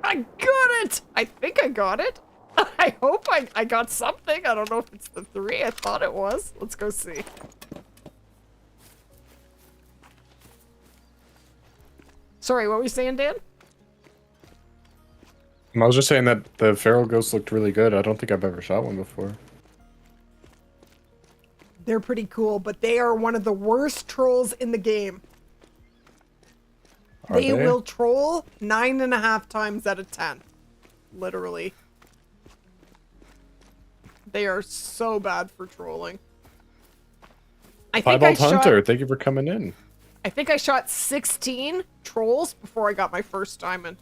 I got it! I think I got it. I hope I got something. I don't know if it's the 3. I thought it was. Let's go see. Sorry, what were you saying, Dan? I was just saying that the feral ghosts looked really good. I don't think I've ever shot one before. They're pretty cool, but they are one of the worst trolls in the game. Are They will troll 9.5 times out of 10. Literally. They are so bad for trolling. Piebald Hunter, thank you for coming in. I think I shot 16 trolls before I got my first diamond.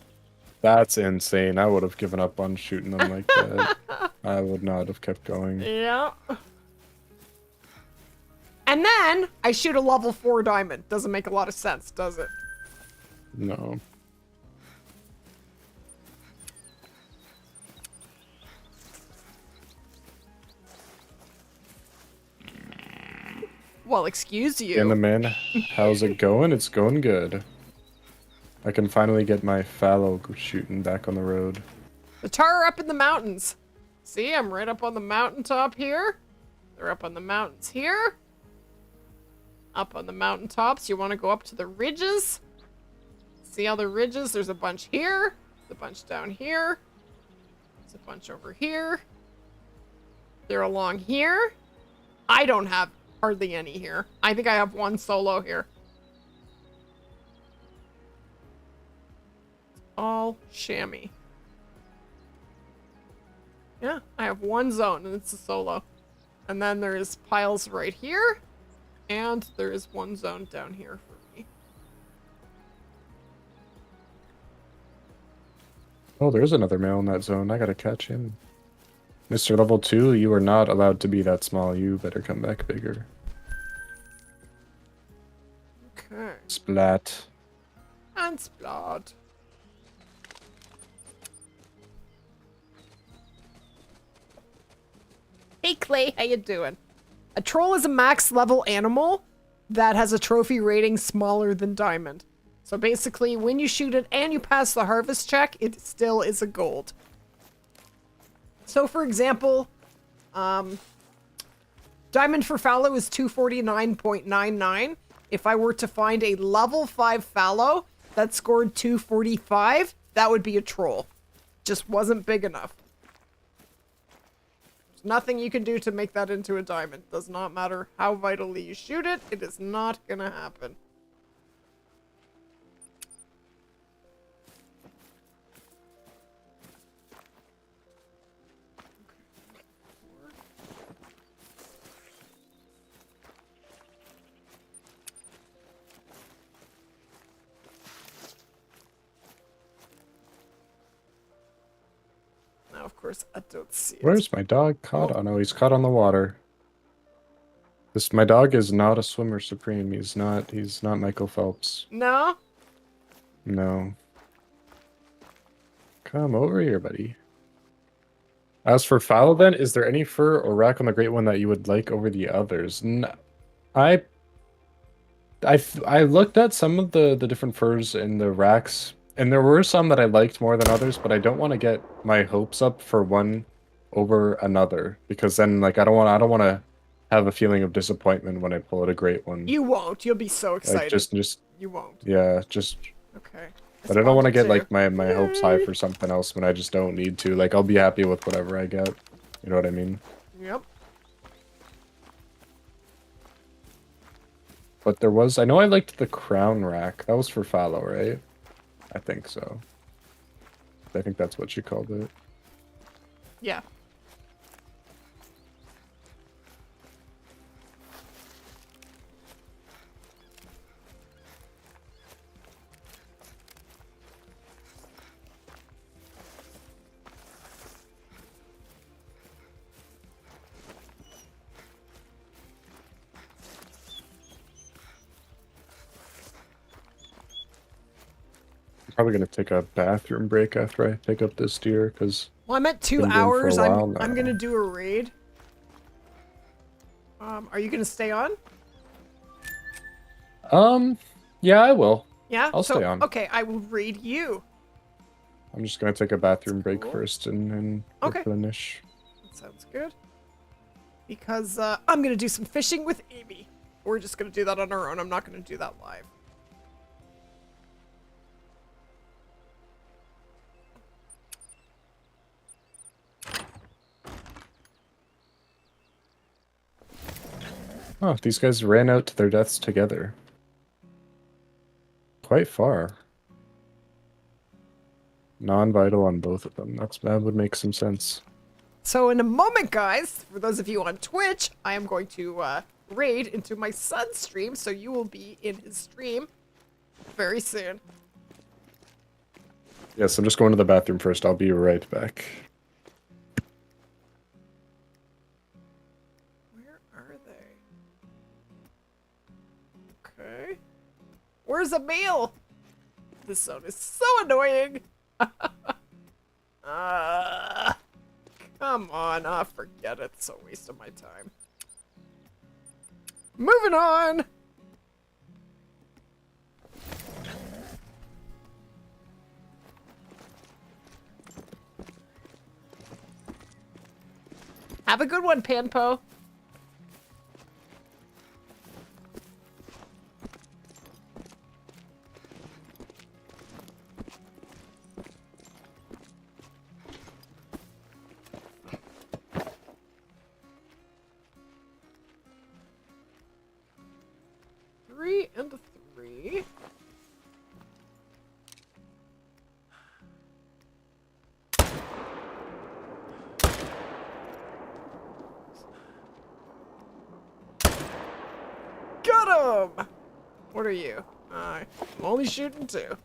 That's insane. I would have given up on shooting them like that. I would not have kept going. Yeah. And then I shoot a level 4 diamond. Doesn't make a lot of sense, does it? No. Well, excuse you. And the man, how's it going? It's going good. I can finally get my fallow shooting back on the road. The TAHR are up in the mountains. See, I'm right up on the mountaintop here. They're up on the mountains here. Up on the mountaintops. You want to go up to the ridges? See all the ridges? There's a bunch here. There's a bunch down here. There's a bunch over here. They're along here. I don't have hardly any here. I think I have 1 solo here. All chamois. Yeah, I have 1 zone and it's a solo. And then there's piles right here. And there is 1 zone down here for me. Oh, there's another male in that zone. I gotta catch him. Mr. Level 2, you are not allowed to be that small. You better come back bigger. Okay. Splat. And Splot. Hey Clay, how you doing? A troll is a max level animal that has a trophy rating smaller than diamond. So basically, when you shoot it and you pass the harvest check, it still is a gold. So for example, diamond for fallow is 249.99. If I were to find a level 5 fallow that scored 245, that would be a troll. Just wasn't big enough. There's nothing you can do to make that into a diamond. Does not matter how vitally you shoot it, it is not gonna happen. Now, of course, I don't see it. Where's my dog caught? Oh no, he's caught on the water. My dog is not a swimmer supreme. He's not Michael Phelps. No? No. Come over here, buddy. As for fallow then, is there any fur or rack on the Great One that you would like over the others? I looked at some of the different furs in the racks, and there were some that I liked more than others, but I don't want to get my hopes up for one over another, because then like I don't want to have a feeling of disappointment when I pull out a Great One. You won't. You'll be so excited. Like just You won't. yeah, just. Okay. But I don't want to get like my hopes high for something else when I just don't need to. Like I'll be happy with whatever I get. You know what I mean? Yep. But there was, I know I liked the crown rack. That was for fallow, right? I think so. I think that's what she called it. Yeah. Probably gonna take a bathroom break after I pick up this deer, because Well, I'm at 2 hours. I'm gonna do a raid. Are you gonna stay on? Yeah, I will. Yeah? I'll stay on. Okay, I will raid you. I'm just gonna take a bathroom break Cool. first and Okay. replenish. That sounds good. Because I'm gonna do some fishing with Amy. We're just gonna do that on our own. I'm not gonna do that live. Oh, these guys ran out to their deaths together. Quite far. Non-vital on both of them. That would make some sense. So in a moment, guys, for those of you on Twitch, I am going to raid into my son's stream, so you will be in his stream very soon. Yes, I'm just going to the bathroom first. I'll be right back. Where are they? Okay. Where's Emil? This zone is so annoying. Come on. Forget it. It's a waste of my time. Moving on. Have a good one, Panpo. Three and a 3. Got him! What are you? I'm only shooting 2.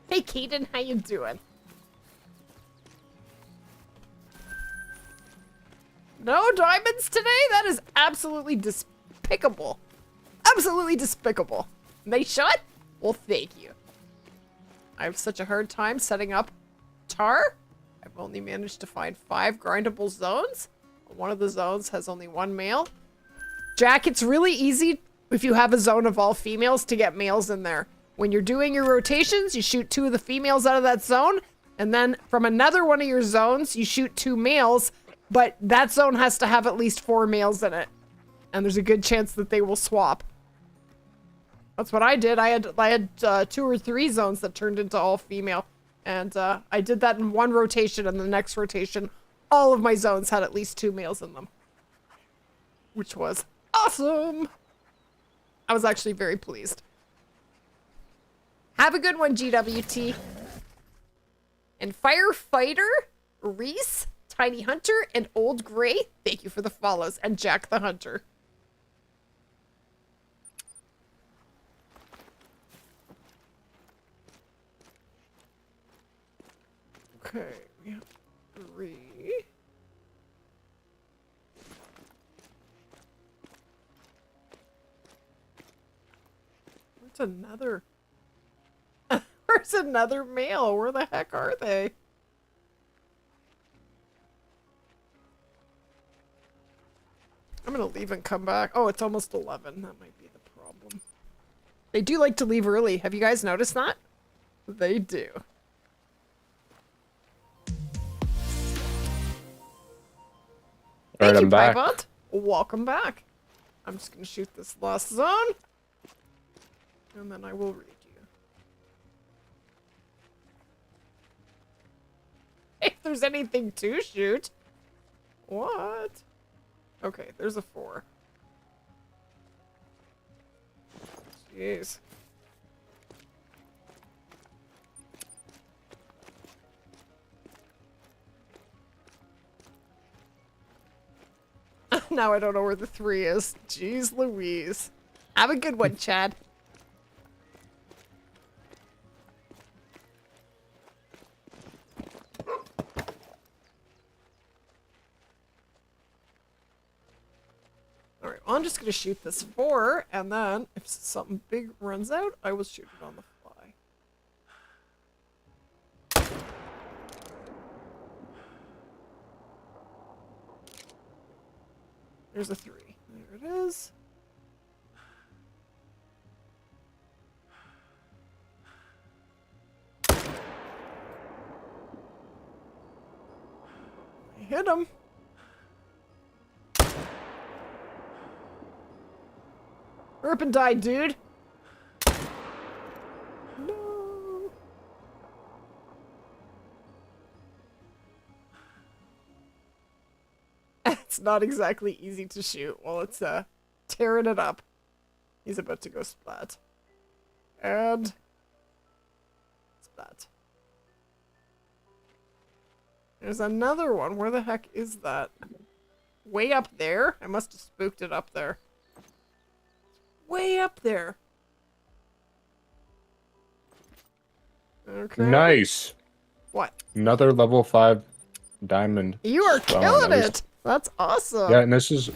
Hey, Keaton, how you doing? No diamonds today? That is absolutely despicable. Absolutely despicable. They shot? Well, thank you. I have such a hard time setting up TAHR. I've only managed to find 5 grindable zones. One of the zones has only 1 male. Jack, it's really easy if you have a zone of all females to get males in there. When you're doing your rotations, you shoot 2 of the females out of that zone, and then from another one of your zones, you shoot 2 males, but that zone has to have at least 4 males in it. And there's a good chance that they will swap. That's what I did. I had 2 or 3 zones that turned into all female. And I did that in one rotation, and the next rotation, all of my zones had at least 2 males in them. Which was awesome! I was actually very pleased. Have a good one, GWT. And Firefighter, Reese, Tiny Hunter, and Old Gray, thank you for the follows. And Jack the Hunter. Okay, we have 3. Where's another? Where's another male? Where the heck are they? I'm gonna leave and come back. Oh, it's almost 11. That might be the problem. They do like to leave early. Have you guys noticed that? They do. All right, I'm back. Piebot. Welcome back. I'm just gonna shoot this last zone. And then I will read you. If there's anything to shoot. What? Okay, there's a 4. Jeez. Now I don't know where the 3 is. Jeez Louise. Have a good one, Chad. Alright, well, I'm just going to shoot this 4, and then if something big runs out, I will shoot it on the fly. There's a 3. There it is. I hit him. Hurry up and die, dude. No. It's not exactly easy to shoot while it's tearing it up. He's about to go splat. And splat. There's another one. Where the heck is that? Way up there? I must have spooked it up there. Way up there. Okay. Nice. What? Another level 5 diamond. You are killing it. That's awesome. Yeah, and this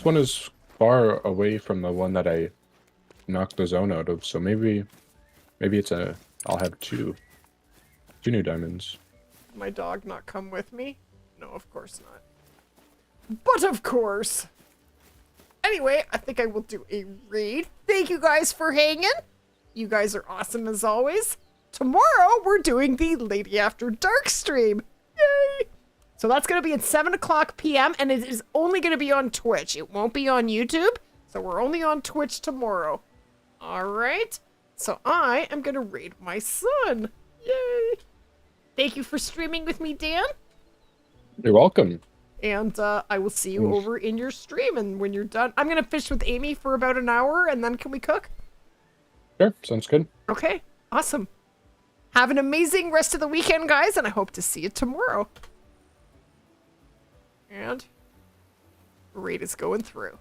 one is far away from the one that I knocked the zone out of. So maybe it's I'll have 2 new diamonds. My dog not come with me? No, of course not. But of course. Anyway, I think I will do a raid. Thank you guys for hanging. You guys are awesome as always. Tomorrow, we're doing the Lady After Dark stream. Yay! So that's going to be at 7 o'clock p.m. and it is only going to be on Twitch. It won't be on YouTube. So we're only on Twitch tomorrow. All right. So I am going to raid my son. Yay! Thank you for streaming with me, Dan. You're welcome. And I will see you over in your stream. And when you're done, I'm going to fish with Amy for about an hour. And then can we cook? Sure, sounds good. Okay, awesome. Have an amazing rest of the weekend, guys. And I hope to see you tomorrow. And raid is going through.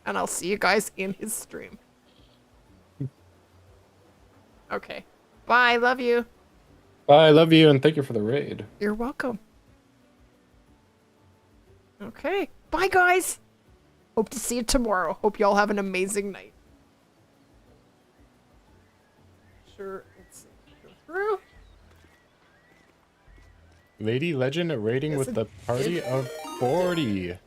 And I'll see you guys in his stream. Okay. Bye. Love you. Bye, I love you, and thank you for the raid. You're welcome. Okay. Bye, guys. Hope to see you tomorrow. Hope you all have an amazing night. sure it's go through. Lady Legend raiding Yes, with the party of 40.